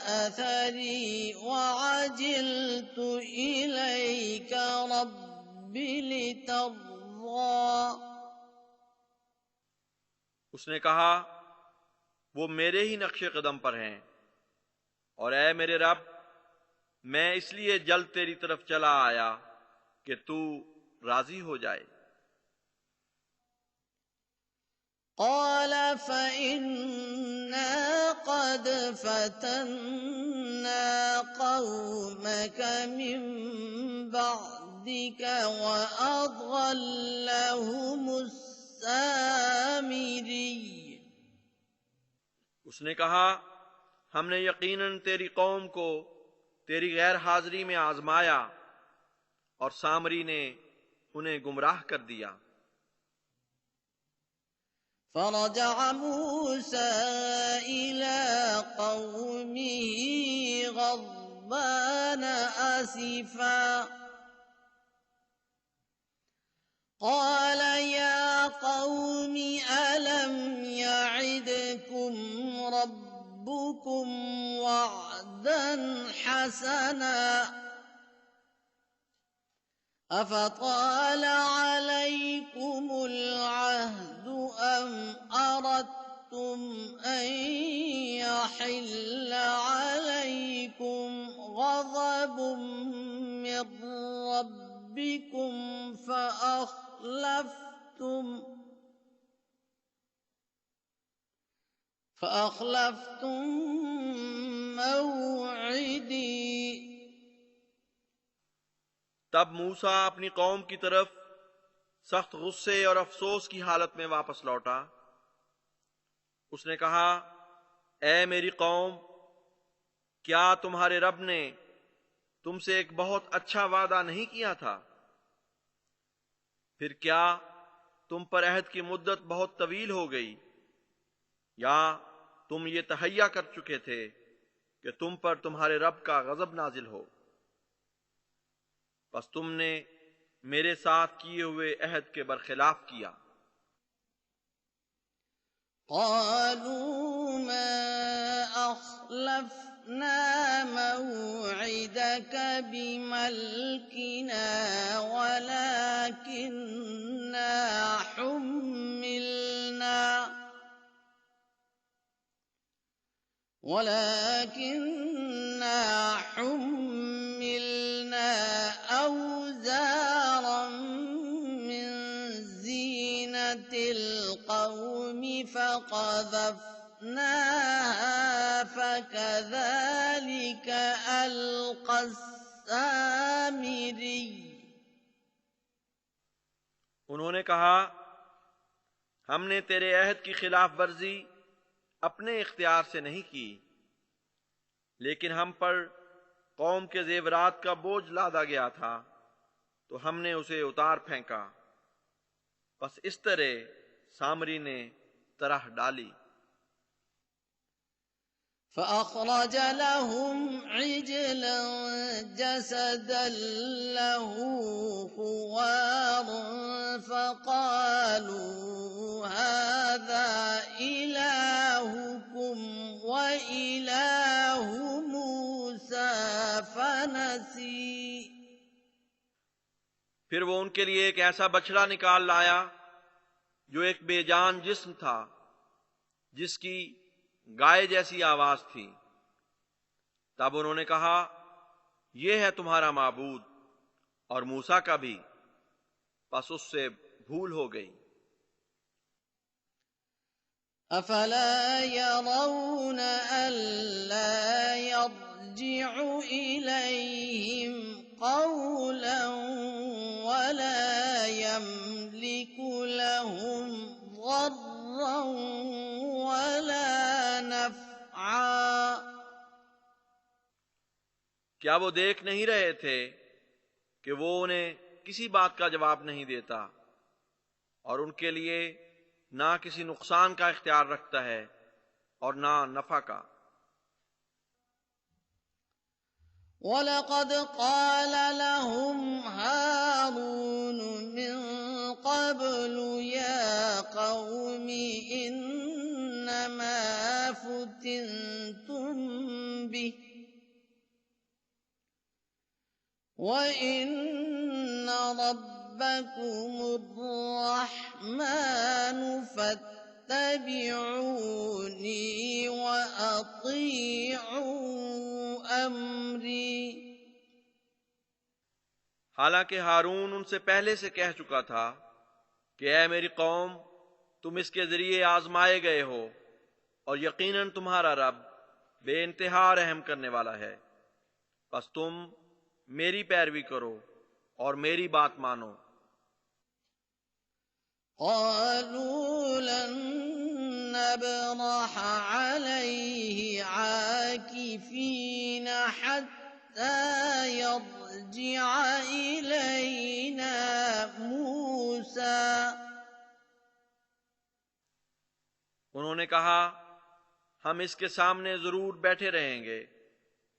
أَثَرِي وَعَجِلْتُ إِلَيْكَ رَبِّ لِتَرْضَىٰ۔ اس نے کہا وہ میرے ہی نقش قدم پر ہیں، اور اے میرے رب، میں اس لیے جلد تیری طرف چلا آیا کہ تو راضی ہو جائے۔ قَالَ فَإِنَّا قَدْ فَتَنَّا قَوْمَكَ مِن بَعْدِكَ وَأَضَلَّهُمُ السَّامِرِيُّ۔ اس نے کہا ہم نے یقیناً تیری قوم کو تیری غیر حاضری میں آزمایا، اور سامری نے انہیں گمراہ کر دیا۔ فرجع موسى إلى قومه غضبان آسفا قال يا قوم ألم يعدكم ربكم وعدا حسنا أفطال عليكم العهد أم أردتم أن يحل عليكم غضب من ربكم فأخلفتم موعدي۔ تب موسیٰ اپنی قوم کی طرف سخت غصے اور افسوس کی حالت میں واپس لوٹا۔ اس نے کہا اے میری قوم، کیا تمہارے رب نے تم سے ایک بہت اچھا وعدہ نہیں کیا تھا؟ پھر کیا تم پر عہد کی مدت بہت طویل ہو گئی، یا تم یہ تہیا کر چکے تھے کہ تم پر تمہارے رب کا غضب نازل ہو؟ بس تم نے میرے ساتھ کیے ہوئے عہد کے برخلاف کیا۔ قالوا ما أخلفنا موعدك بملكنا ولكننا حملنا القوم فقذفناها فكذلك ألقى السامري. انہوں نے کہا ہم نے تیرے عہد کی خلاف ورزی اپنے اختیار سے نہیں کی، لیکن ہم پر قوم کے زیورات کا بوجھ لادا گیا تھا تو ہم نے اسے اتار پھینکا، بس اس طرح سامری نے طرح ڈالی. فأخرج لهم عجلا جسدا له خوار فقالوا هذا إلهكم وإله موسى فنسي. پھر وہ ان کے لیے ایک ایسا بچڑا نکال لایا جو ایک بے جان جسم تھا، جس کی گائے جیسی آواز تھی. تب انہوں نے کہا یہ ہے تمہارا معبود اور موسیٰ کا بھی، پس اس سے بھول ہو گئی. أفلا يرون ألا يرجع إليهم قولا ولا يملك لهم ضرا ولا نفعا. کیا وہ دیکھ نہیں رہے تھے کہ وہ انہیں کسی بات کا جواب نہیں دیتا اور ان کے لیے نہ کسی نقصان کا اختیار رکھتا ہے اور نہ نفع کا؟ وَلَقَدْ قَالَ لَهُمْ هَارُونُ مِن قَبْلُ يَا قَوْمِ إِنَّمَا فُتِنْتُمْ بِهِ وَإِنَّ رَبَّكُمُ الرَّحْمَنُ فَاتَّبِعُونِي وَأَطِيعُوا أَمْرِي. حالانکہ ہارون ان سے پہلے سے کہہ چکا تھا کہ اے میری قوم، تم اس کے ذریعے آزمائے گئے ہو اور یقیناً تمہارا رب بے انتہا رحم کرنے والا ہے، پس تم میری پیروی کرو اور میری بات مانو. قالوا لن نبرح عليه عاكفين حتى يرجع إلينا موسى. انہوں نے کہا ہم اس کے سامنے ضرور بیٹھے رہیں گے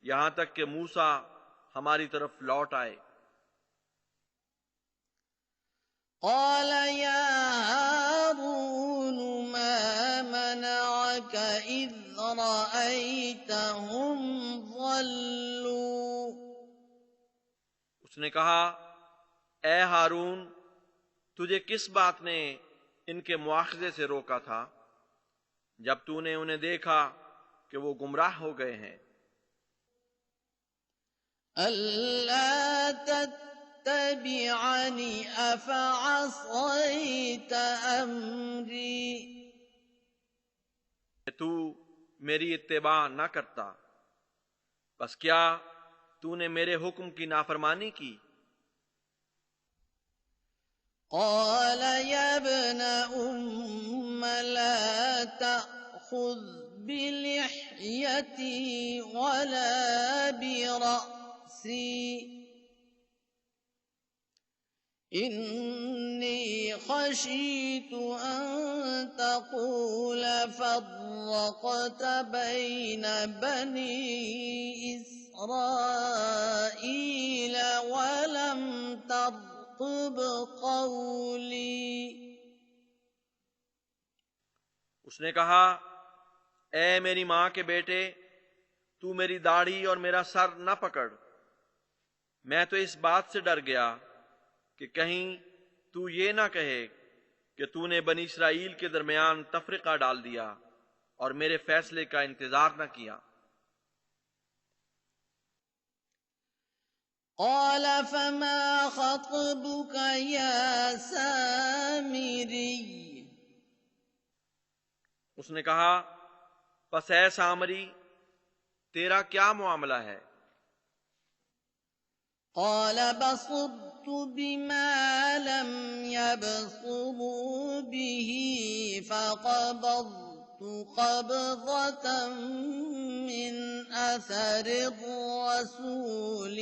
یہاں تک کہ موسیٰ ہماری طرف لوٹ آئے. قال يا هارون ما منعك إذ رأيتهم ضلوا. اس نے کہا اے ہارون، تجھے کس بات نے ان کے مواخذے سے روکا تھا جب تو نے انہیں دیکھا کہ وہ گمراہ ہو گئے ہیں؟ ألا تتبعني أفعصيت أمري. تو میری اتباع نہ کرتا، بس کیا تو نے میرے حکم کی نافرمانی کی؟ قال يا ابن أم لا تأخذ بلحيتي ولا برأسي إني خشيت أن تقول فرقت بين بني إسرائيل ولم ترقب قولي. اس نے کہا اے میری ماں کے بیٹے، تو میری داڑھی اور میرا سر نہ پکڑ. میں تو اس بات سے ڈر گیا کہ کہیں تو یہ نہ کہے کہ تو نے بنی اسرائیل کے درمیان تفرقہ ڈال دیا اور میرے فیصلے کا انتظار نہ کیا. قال فما خطبك يا سامري. اس نے کہا پس اے سامری تیرا کیا معاملہ ہے؟ قال بصرت بما لم يبصروا به فقبضت قبضة من أثر الرسول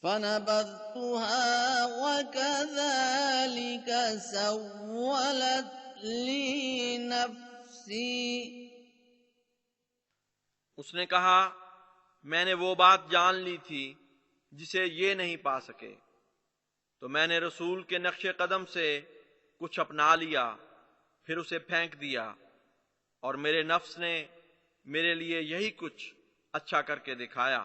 فنبذتها وكذلك سولت لي نفسي. اس نے کہا میں نے وہ بات جان لی تھی جسے یہ نہیں پا سکے، تو میں نے رسول کے نقش قدم سے کچھ اپنا لیا، پھر اسے پھینک دیا، اور میرے نفس نے میرے لیے یہی کچھ اچھا کر کے دکھایا.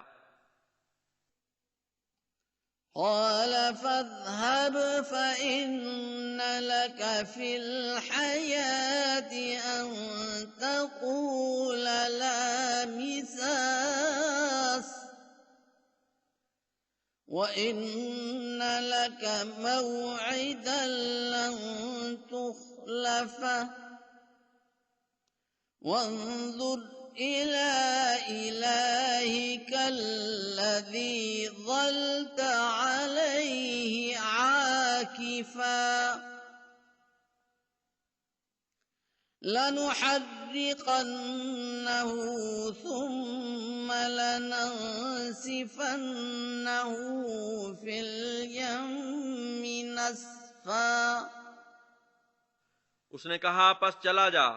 قال فاذهب فإن لك في الحياة أن تقول لا مساس وإن لك موعدا لن تخلفه وانظر إلى إلهك الذي ظلت عليه عاكفا لنحرقنه ثم لننسفنه في اليم نسفا. اس نے کہا پس چلا جا،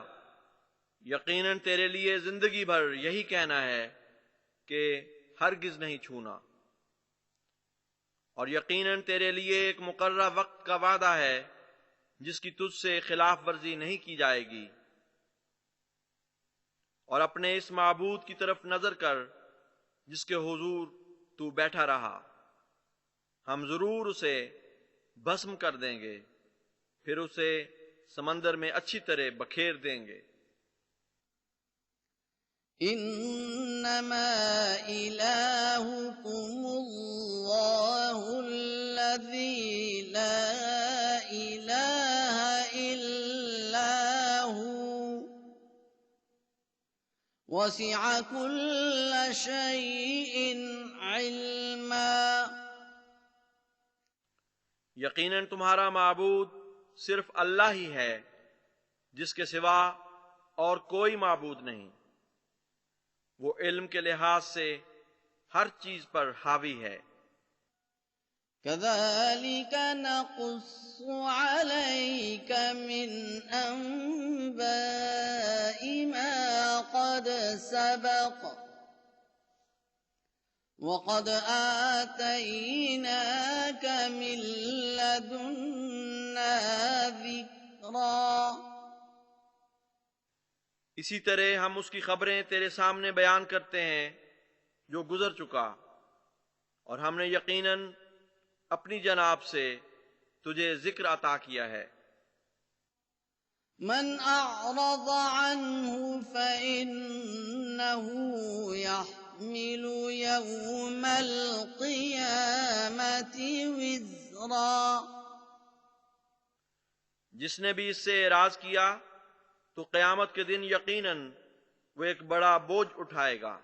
یقیناً تیرے لیے زندگی بھر یہی کہنا ہے کہ ہرگز نہیں چھونا، اور یقیناً تیرے لیے ایک مقررہ وقت کا وعدہ ہے جس کی تجھ سے خلاف ورزی نہیں کی جائے گی. اور اپنے اس معبود کی طرف نظر کر جس کے حضور تو بیٹھا رہا، ہم ضرور اسے بھسم کر دیں گے، پھر اسے سمندر میں اچھی طرح بکھیر دیں گے. انما الہکم اللہ الذی لا الہ الا ہوا وسع کل شیء علما. یقیناً تمہارا معبود صرف اللہ ہی ہے جس کے سوا اور کوئی معبود نہیں، وہ علم کے لحاظ سے ہر چیز پر حاوی ہے. كذلك نقص عليك من أنباء ما قد سبق وقد آتيناك من لدنا ذكرا. اسی طرح ہم اس کی خبریں تیرے سامنے بیان کرتے ہیں جو گزر چکا، اور ہم نے یقیناً اپنی جناب سے تجھے ذکر عطا کیا ہے. من أعرض عنه فإنه يحمل يوم القيامة وزرا. جس نے بھی اس سے اعراض کیا تو قیامت کے دن یقیناً وہ ایک بڑا بوجھ اٹھائے گا.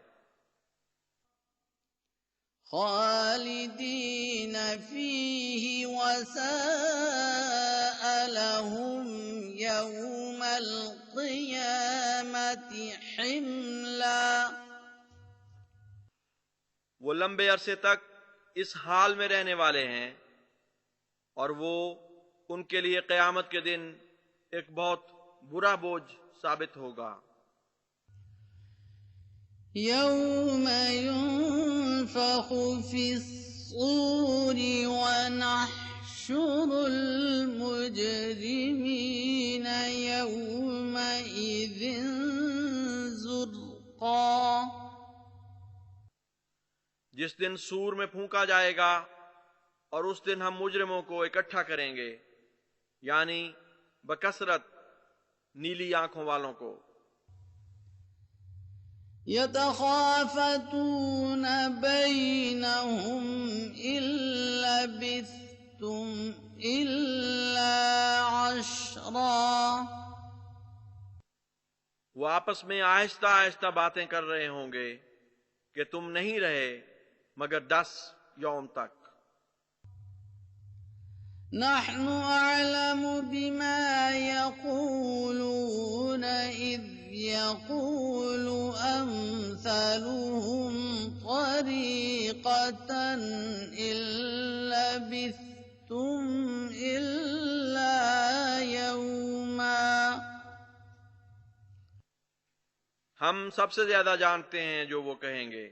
خالدین فیہ وساء لهم یوم القیامت حملا. وہ لمبے عرصے تک اس حال میں رہنے والے ہیں، اور وہ ان کے لیے قیامت کے دن ایک بہت برا بوجھ ثابت ہوگا. یوم ينفخ في الصور ونحشر المجرمين يومئذ زرقا. جس دن سور میں پھونکا جائے گا اور اس دن ہم مجرموں کو اکٹھا کریں گے، یعنی بکثرت نیلی آنکھوں والوں کو. يتخافتون بينهم إن لبثتم إلا وہ آپس میں آہستہ آہستہ باتیں کر رہے ہوں گے کہ تم نہیں رہے مگر 10 یوم تک۔ نحن أعلم بما يقولون إذ يقول أمثلهم طريقة إن لبثتم إلا يوما۔ ہم سب سے زیادہ جانتے ہیں جو وہ کہیں گے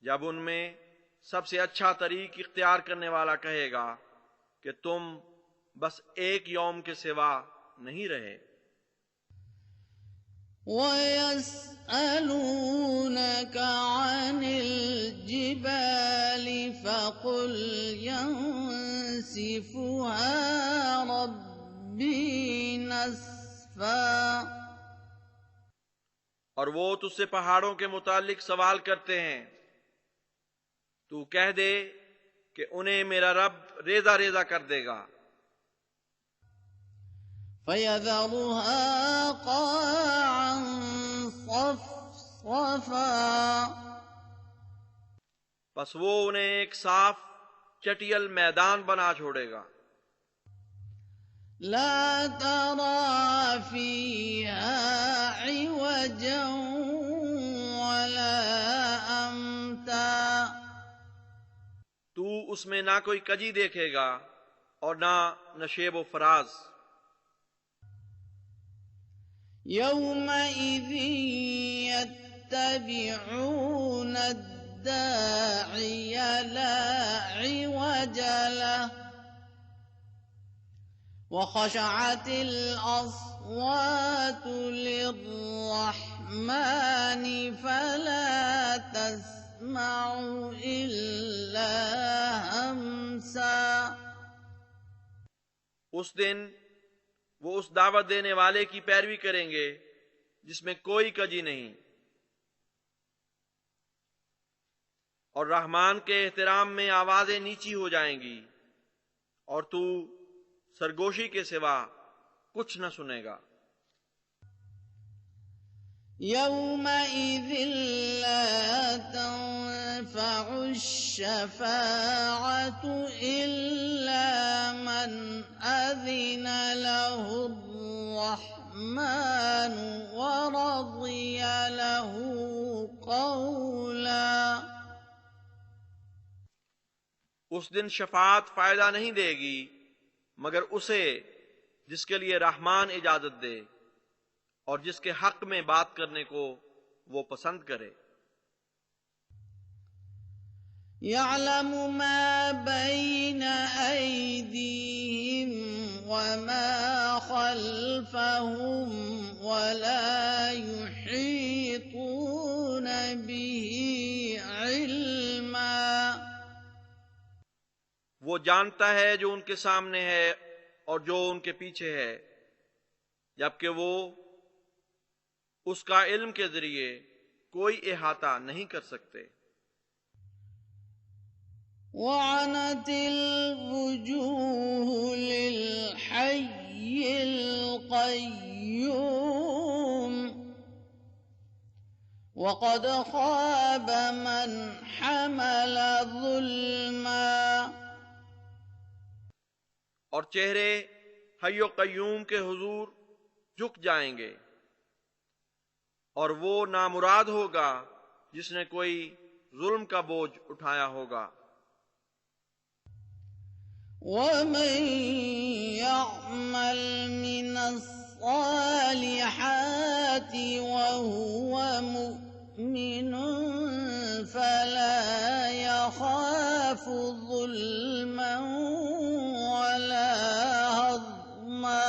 جب ان میں سب سے اچھا طریق اختیار کرنے والا کہے گا کہ تم بس ایک یوم کے سوا نہیں رہے۔ وَيَسْأَلُونَكَ عَنِ الْجِبَالِ فَقُلْ يَنسِفُهَا رَبِّي نَسْفًا۔ اور وہ تجھ سے پہاڑوں کے متعلق سوال کرتے ہیں، تو کہہ دے کہ انہیں میرا رب ریزہ ریزہ کر دے گا۔ فَيَذَرُهَا قَاعًا صَفْصَفًا۔ پس وہ انہیں ایک صاف چٹیل میدان بنا چھوڑے گا۔ لا ترى فيها عوجا ولا أمتا۔ تو اس میں نہ کوئی کجی دیکھے گا اور نہ نشیب و فراز۔ يومئذ يتبعون الداعي لا عوج له وخشعت الأصوات للرحمن فلا تسمع إلا همسا۔ اس دن وہ اس دعوت دینے والے کی پیروی کریں گے جس میں کوئی کجی نہیں، اور رحمان کے احترام میں آوازیں نیچی ہو جائیں گی، اور تو سرگوشی کے سوا کچھ نہ سنے گا۔ يومئذ لا تنفع الشفاعة إلا من أذن له الرحمن ورضي له قولا۔ اس دن شفاعت فائدہ نہیں دے گی مگر اسے جس کے لیے رحمان اجازت دے اور جس کے حق میں بات کرنے کو وہ پسند کرے۔ يعلم ما بين أيديهم وما خلفهم ولا يحيطون به علما۔ وہ جانتا ہے جو ان کے سامنے ہے اور جو ان کے پیچھے ہے، جبکہ وہ اس کا علم کے ذریعے کوئی احاطہ نہیں کر سکتے۔ وعنت الوجوه للحي القيوم وقد خاب من حمل ظلما۔ اور چہرے حی و قیوم کے حضور جھک جائیں گے، اور وہ نامراد ہوگا جس نے کوئی ظلم کا بوجھ اٹھایا ہوگا۔ ومن يعمل من الصالحات وهو مؤمن فلا يخاف ظلما ولا هضما۔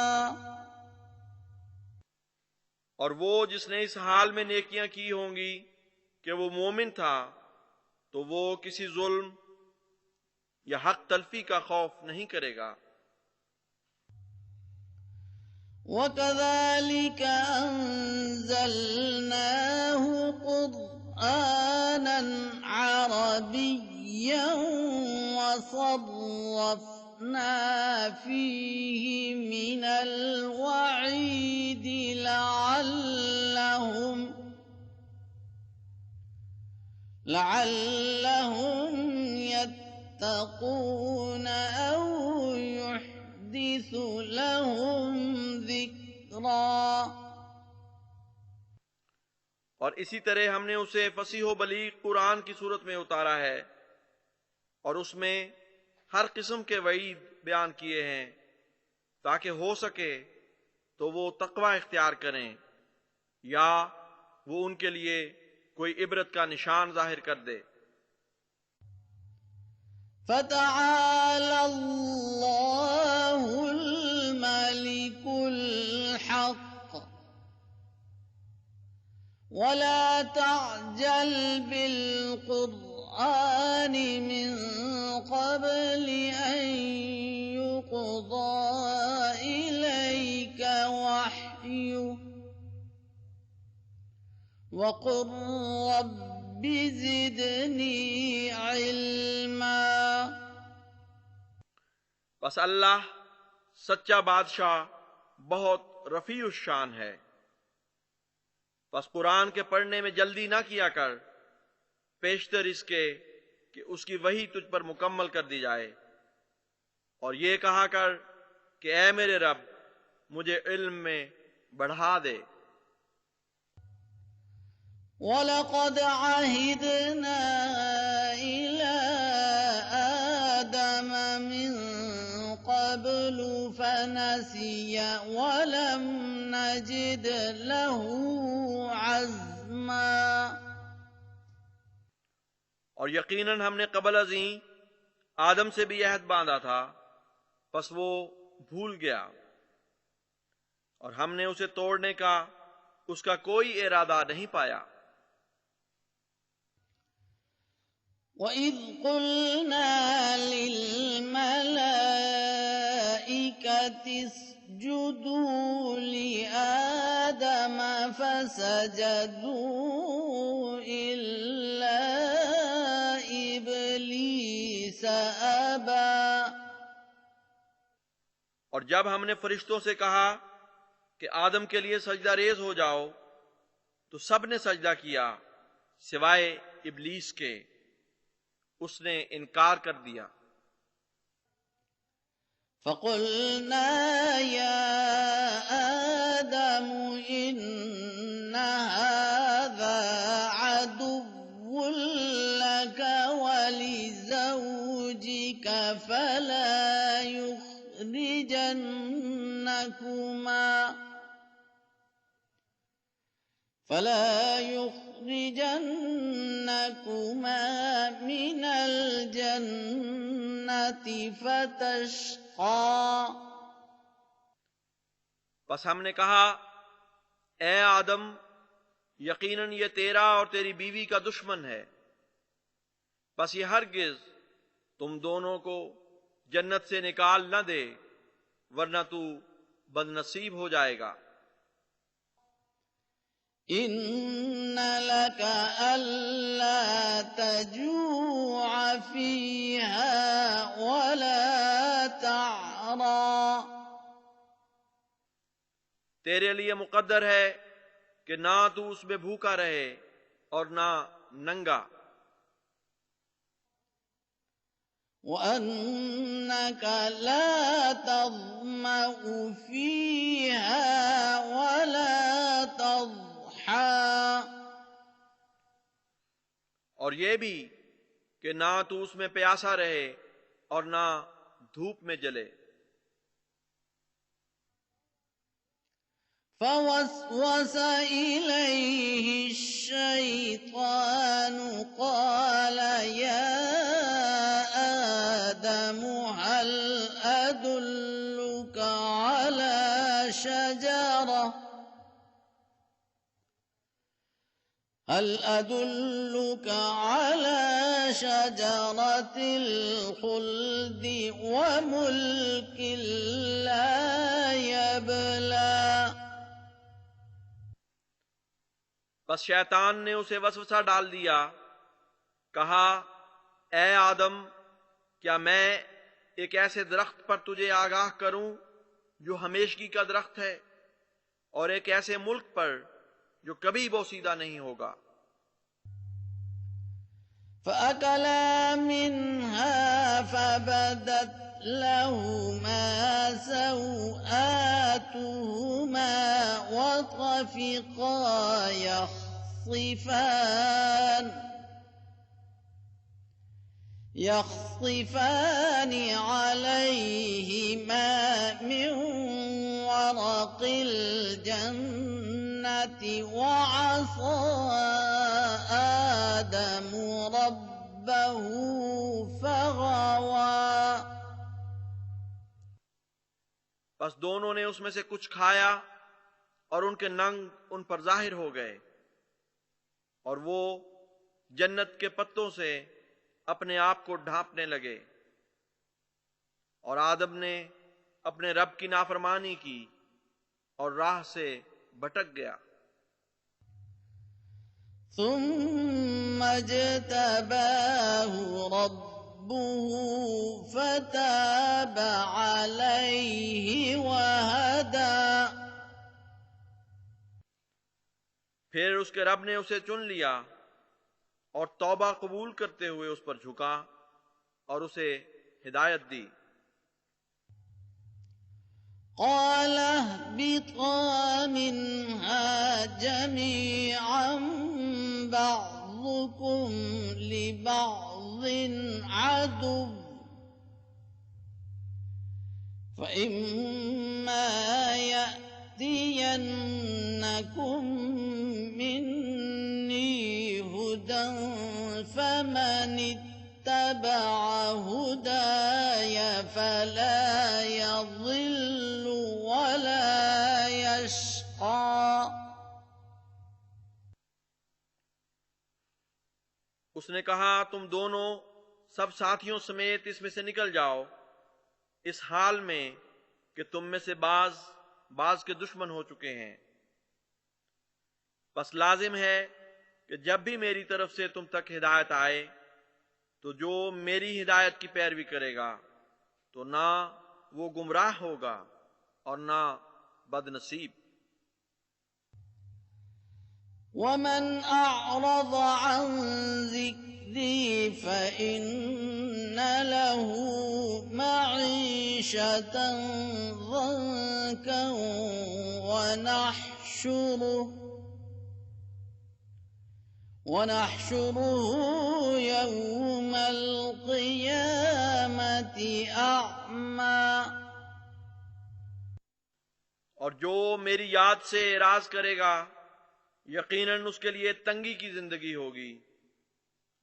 اور وہ جس نے اس حال میں نیکیاں کی ہوں گی کہ وہ مومن تھا تو وہ کسی ظلم یا حق تلفی کا خوف نہیں کرے گا۔ وَكَذَلِكَ أَنزَلْنَاهُ قُرْآنًا عَرَبِيًّا وَصَرَّفْنَا فِيهِ مِنَ الْوَعِيدِ لَعَلَّهُمْ لعلهم يتقون أو يحدث لهم ذكرا۔ اور اسی طرح ہم نے اسے فصیح و بلیغ قرآن کی صورت میں اتارا ہے، اور اس میں ہر قسم کے وعید بیان کیے ہیں تاکہ ہو سکے تو وہ تقوی اختیار کریں یا وہ ان کے لیے کوئی عبرت کا نشان ظاہر کر دے۔ فتعالى الله الملك الحق ولا تعجل بالقرآن من قبل أن يقضى إليك وحيه وقل رب زدني علما۔ بس اللہ سچا بادشاہ بہت رفیع الشان ہے، بس قرآن کے پڑھنے میں جلدی نہ کیا کر پیشتر اس کے کہ اس کی وحی تجھ پر مکمل کر دی جائے، اور یہ کہا کر کہ اے میرے رب مجھے علم میں بڑھا دے۔ وَلَقَدْ عَهِدْنَا إِلَىٰ آدَمَ مِن قَبْلُ فَنَسِيَ وَلَمْ نَجِدْ لَهُ عَزْمًا۔ اور یقیناً ہم نے قبل ازیں آدم سے بھی عہد باندھا تھا، پس وہ بھول گیا، اور ہم نے اسے توڑنے کا اس کا کوئی ارادہ نہیں پایا۔ وَإِذْ قُلْنَا لِلْمَلَائِكَةِ اسْجُدُوا لِآدَمَ فَسَجَدُوا إِلَّا إِبْلِيسَ أَبَى۔ اور جب ہم نے فرشتوں سے کہا کہ آدم کے لیے سجدہ ریز ہو جاؤ تو سب نے سجدہ کیا سوائے ابلیس کے، اس نے انکار کر دیا۔ فَقُلْنَا يَا آدَمُ إِنَّ هَذَا عَدُوٌّ لَكَ وَلِزَوْجِكَ فَلَا يُخْرِجَنَّكُمَا مِنَ الْجَنَّةِ فَتَشْقَىٰ۔ بس ہم نے کہا اے آدم یقیناً یہ تیرا اور تیری بیوی کا دشمن ہے، بس یہ ہرگز تم دونوں کو جنت سے نکال نہ دے ورنہ تو بد نصیب ہو جائے گا۔ إِنَّ لَكَ أَلَّا تَجُوعَ فِيهَا وَلَا تَعْرَىٰ۔ تیرے لیے مقدر ہے کہ نہ تو اس میں بھوکا رہے اور نہ ننگا، وَأَنَّكَ لَا تَظْمَأُ فِيهَا وَلَا تَضْحَىٰ۔ اور یہ بھی کہ نہ تو اس میں پیاسا رہے اور نہ دھوپ میں جلے۔ فَوَسْوَسَ إِلَيْهِ الشَّيْطَانُ قَالَ يَا آدَمُ هَلْ أَدُلُّكَ عَلَىٰ شَجَرَةِ الْخُلْدِ وَمُلْكٍ لَّا يَبْلَىٰ۔ بس شیطان نے اسے وسوسہ ڈال دیا، کہا اے آدم کیا میں ایک ایسے درخت پر تجھے آگاہ کروں جو ہمیشگی کا درخت ہے، اور ایک ایسے ملک پر جو کبھی بوسیدہ نہیں ہوگا۔ فأكلا منها فبدت لهما سوآتهما وطفقا يخصفان عليهما من ورق الجنة وعصى آدم ربه فغوى بس دونوں نے اس میں سے کچھ کھایا اور ان کے ننگ ان پر ظاہر ہو گئے، اور وہ جنت کے پتوں سے اپنے آپ کو ڈھانپنے لگے، اور آدم نے اپنے رب کی نافرمانی کی اور راہ سے بھٹک گیا۔ ثم اجتباه ربه فتاب عليه وهدى پھر اس کے رب نے اسے چن لیا اور توبہ قبول کرتے ہوئے اس پر جھکا اور اسے ہدایت دی۔ قال اهبطا منها جميعا بعضكم لبعض عدو فإما يأتينكم مني هدى فمن اتبع هداي فلا يضل ولا يشقى۔ اس نے کہا تم دونوں سب ساتھیوں سمیت اس میں سے نکل جاؤ، اس حال میں کہ تم میں سے بعض کے دشمن ہو چکے ہیں، بس لازم ہے کہ جب بھی میری طرف سے تم تک ہدایت آئے تو جو میری ہدایت کی پیروی کرے گا تو نہ وہ گمراہ ہوگا اور نہ بد نصیب۔ ومن أعرض عن ذكري فإن له معيشة ضنكا ونحشره يوم القيامة أعمى۔ اور جو میری یاد سے اعراض کرے گا یقیناً اس کے لیے تنگی کی زندگی ہوگی،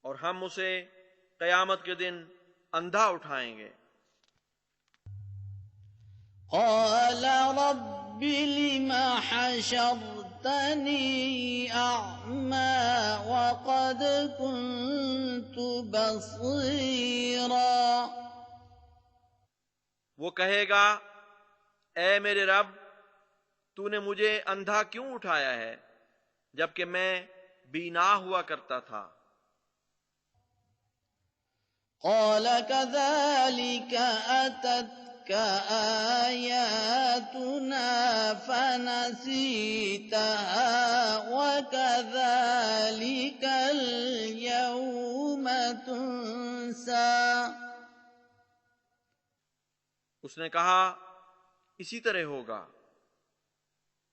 اور ہم اسے قیامت کے دن اندھا اٹھائیں گے۔ قال رب لم حشرتني أعمى وقد كنت بصيرا۔ وہ کہے گا اے میرے رب، تو نے مجھے اندھا کیوں اٹھایا ہے جبکہ میں بینا ہوا کرتا تھا۔ قال كذلك أتتك آياتنا فنسيتها وكذلك اليوم تنسى۔ اس نے کہا اسی طرح ہوگا،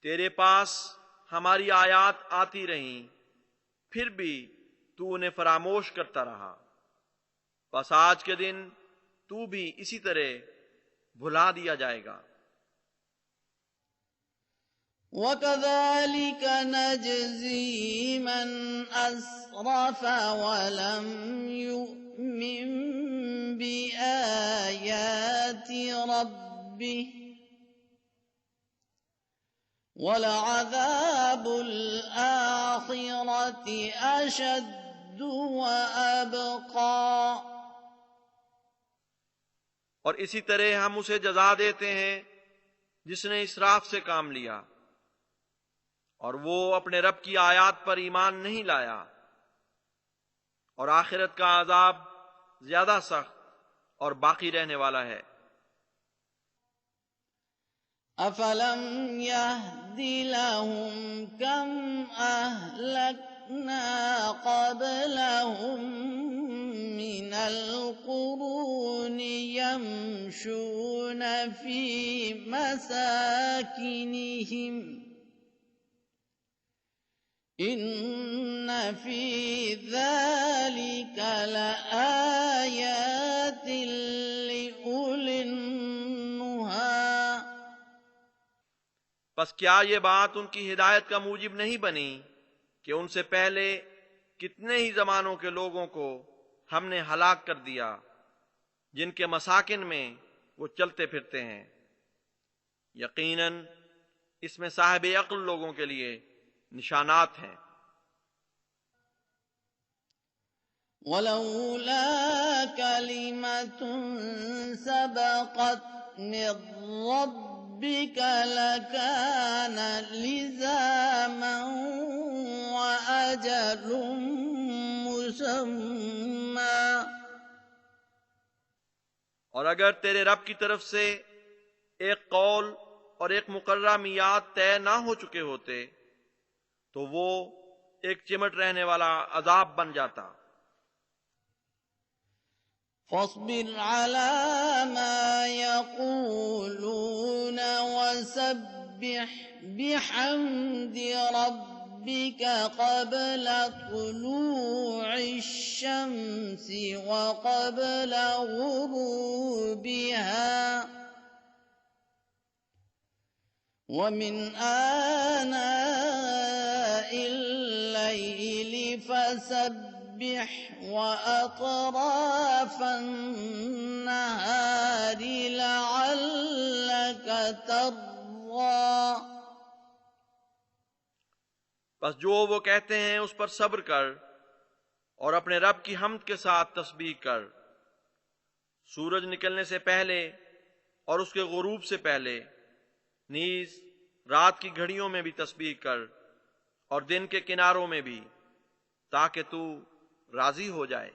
تیرے پاس ہماری آیات آتی رہیں پھر بھی تو انہیں فراموش کرتا رہا، بس آج کے دن تو بھی اسی طرح بھلا دیا جائے گا۔ وَكَذَلِكَ نَجْزِي مَنْ أَسْرَفَ وَلَمْ يُؤْمِنْ بِآيَاتِ رَبِّهِ وَلَعَذَابُ الْآخِرَةِ أَشَدُّ وَأَبْقَى۔ اور اسی طرح ہم اسے جزا دیتے ہیں جس نے اسراف سے کام لیا اور وہ اپنے رب کی آیات پر ایمان نہیں لایا، اور آخرت کا عذاب زیادہ سخت اور باقی رہنے والا ہے۔ أَفَلَمْ يَهْدِ لَهُمْ كَمْ أَهْلَكْنَا قَبْلَهُم من القرون يمشون في مساكنهم إن في ذلك لآيات لأولي النهى۔ پس کیا یہ بات ان کی ہدایت کا موجب نہیں بنی کہ ان سے پہلے کتنے ہی زمانوں کے لوگوں کو ہم نے ہلاک کر دیا جن کے مساکن میں وہ چلتے پھرتے ہیں؟ یقیناً اس میں صاحب عقل لوگوں کے لیے نشانات ہیں۔ وَلَوْلَا كَلِمَةٌ سَبَقَتْ مِنْ رَبِّكَ لَكَانَ لِزَامًا وَأَجَلٌ مُّسَمًّى۔ اور اگر تیرے رب کی طرف سے ایک قول اور ایک مقررہ میعاد طے نہ ہو چکے ہوتے تو وہ ایک چمٹ رہنے والا عذاب بن جاتا۔ فاصبر على ما يقولون وسبح بحمد ربك قبل طلوع الشمس وقبل غروبها ومن آناء الليل فسبح وأطراف النهار لعلك ترضى۔ بس جو وہ کہتے ہیں اس پر صبر کر اور اپنے رب کی حمد کے ساتھ تسبیح کر، سورج نکلنے سے پہلے اور اس کے غروب سے پہلے، نیز رات کی گھڑیوں میں بھی تسبیح کر اور دن کے کناروں میں بھی، تاکہ تو راضی ہو جائے۔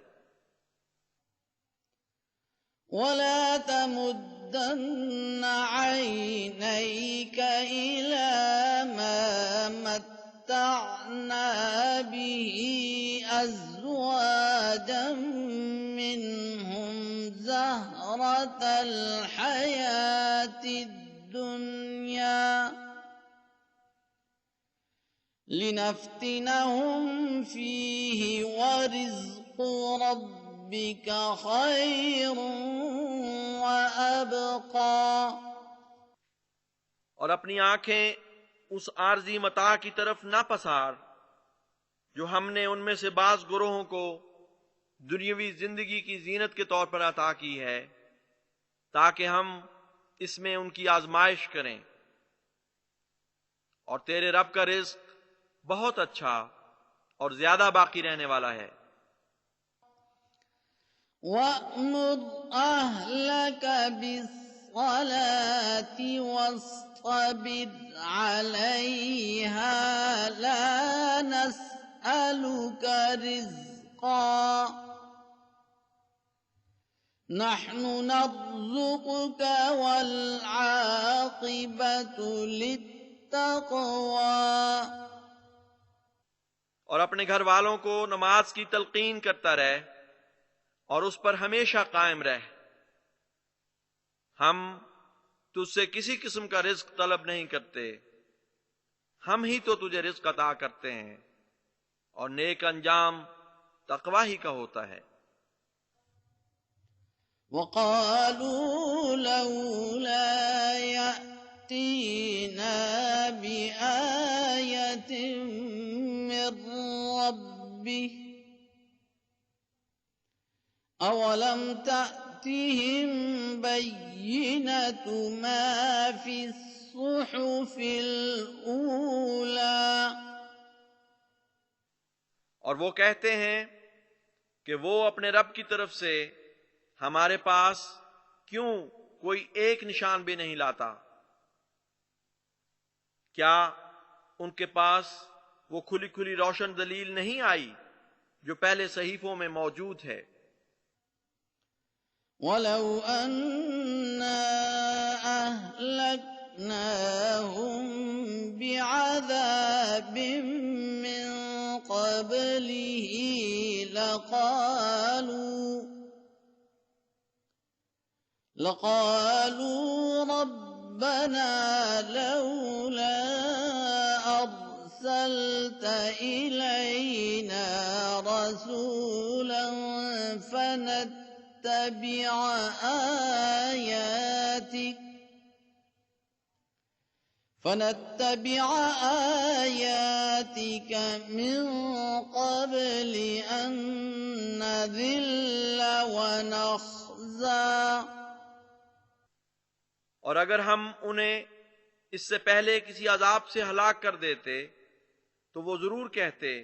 وَلَا تَمُدَّنَّ عَيْنَيْكَ إِلَى مَا مَتَّعْنَا بِهِ أَزْوَاجًا مِّنْهُمْ زَهْرَةَ الْحَيَاةِ الدُّنْيَا لِنَفْتِنَهُمْ فِيهِ وَرِزْقُ رَبِّكَ خَيْرٌ وَأَبْقَى۔ اور اپنی آنکھیں اس عارضی متاع کی طرف نہ پسار جو ہم نے ان میں سے بعض گروہوں کو دنیاوی زندگی کی زینت کے طور پر عطا کی ہے، تاکہ ہم اس میں ان کی آزمائش کریں، اور تیرے رب کا رزق بہت اچھا اور زیادہ باقی رہنے والا ہے۔ وَأْمُرْ أَهْلَكَ بِالصَّلَاةِ وَاصْطَبِرْ عَلَيْهَا لَا نَسْأَلُكَ رِزْقًا نَحْنُ نَرْزُقُكَ وَالْعَاقِبَةُ لِلتَّقْوَى۔ اور اپنے گھر والوں کو نماز کی تلقین کرتا رہ اور اس پر ہمیشہ قائم رہ۔ ہم تجھ سے کسی قسم کا رزق طلب نہیں کرتے، ہم ہی تو تجھے رزق عطا کرتے ہیں، اور نیک انجام تقوی ہی کا ہوتا ہے۔ وَقَالُوا لَوْلَا يَأْتِينَا بِآيَةٍ مِّن رَّبِّهِ أَوَلَمْ تَأْتِهِم بَيِّنَةُ مَا فِي الصُّحُفِ الْأُولَى۔ اور وہ کہتے ہیں کہ وہ اپنے رب کی طرف سے ہمارے پاس کیوں کوئی ایک نشان بھی نہیں لاتا؟ کیا ان کے پاس وہ کھلی کھلی روشن دلیل نہیں آئی جو پہلے صحیفوں میں موجود ہے؟ وَلَوْ أَنَّا أَهْلَكْنَاهُمْ بِعَذَابٍ مِّن قَبْلِهِ لَقَالُوا لقالوا ربنا لولا أرسلت إلينا رسولا فنتبع آياتك من قبل أن نذل ونخزى. اور اگر ہم انہیں اس سے پہلے کسی عذاب سے ہلاک کر دیتے تو وہ ضرور کہتے،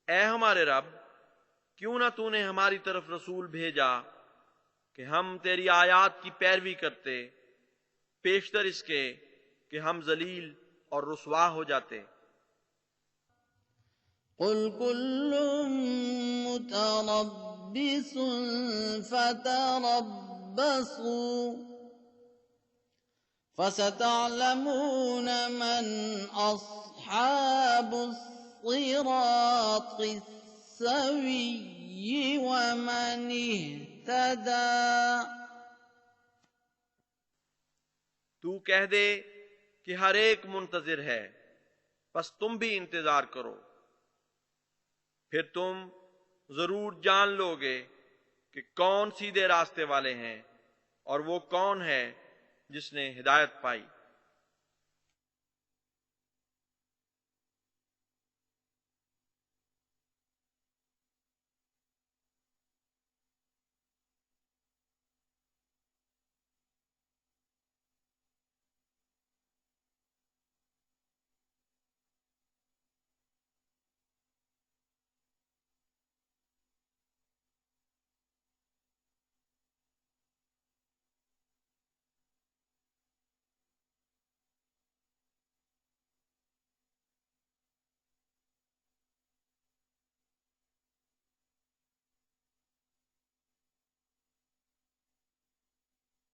اے ہمارے رب، کیوں نہ تو نے ہماری طرف رسول بھیجا کہ ہم تیری آیات کی پیروی کرتے، پیشتر اس کے کہ ہم ذلیل اور رسوا ہو جاتے. قل كل متربص فتربصوا فستعلمون من أصحاب الصراط السوي ومن اهتدى. تو کہہ دے کہ ہر ایک منتظر ہے، بس تم بھی انتظار کرو، پھر تم ضرور جان لو گے کہ کون سیدھے راستے والے ہیں اور وہ کون ہے جس نے ہدایت پائی.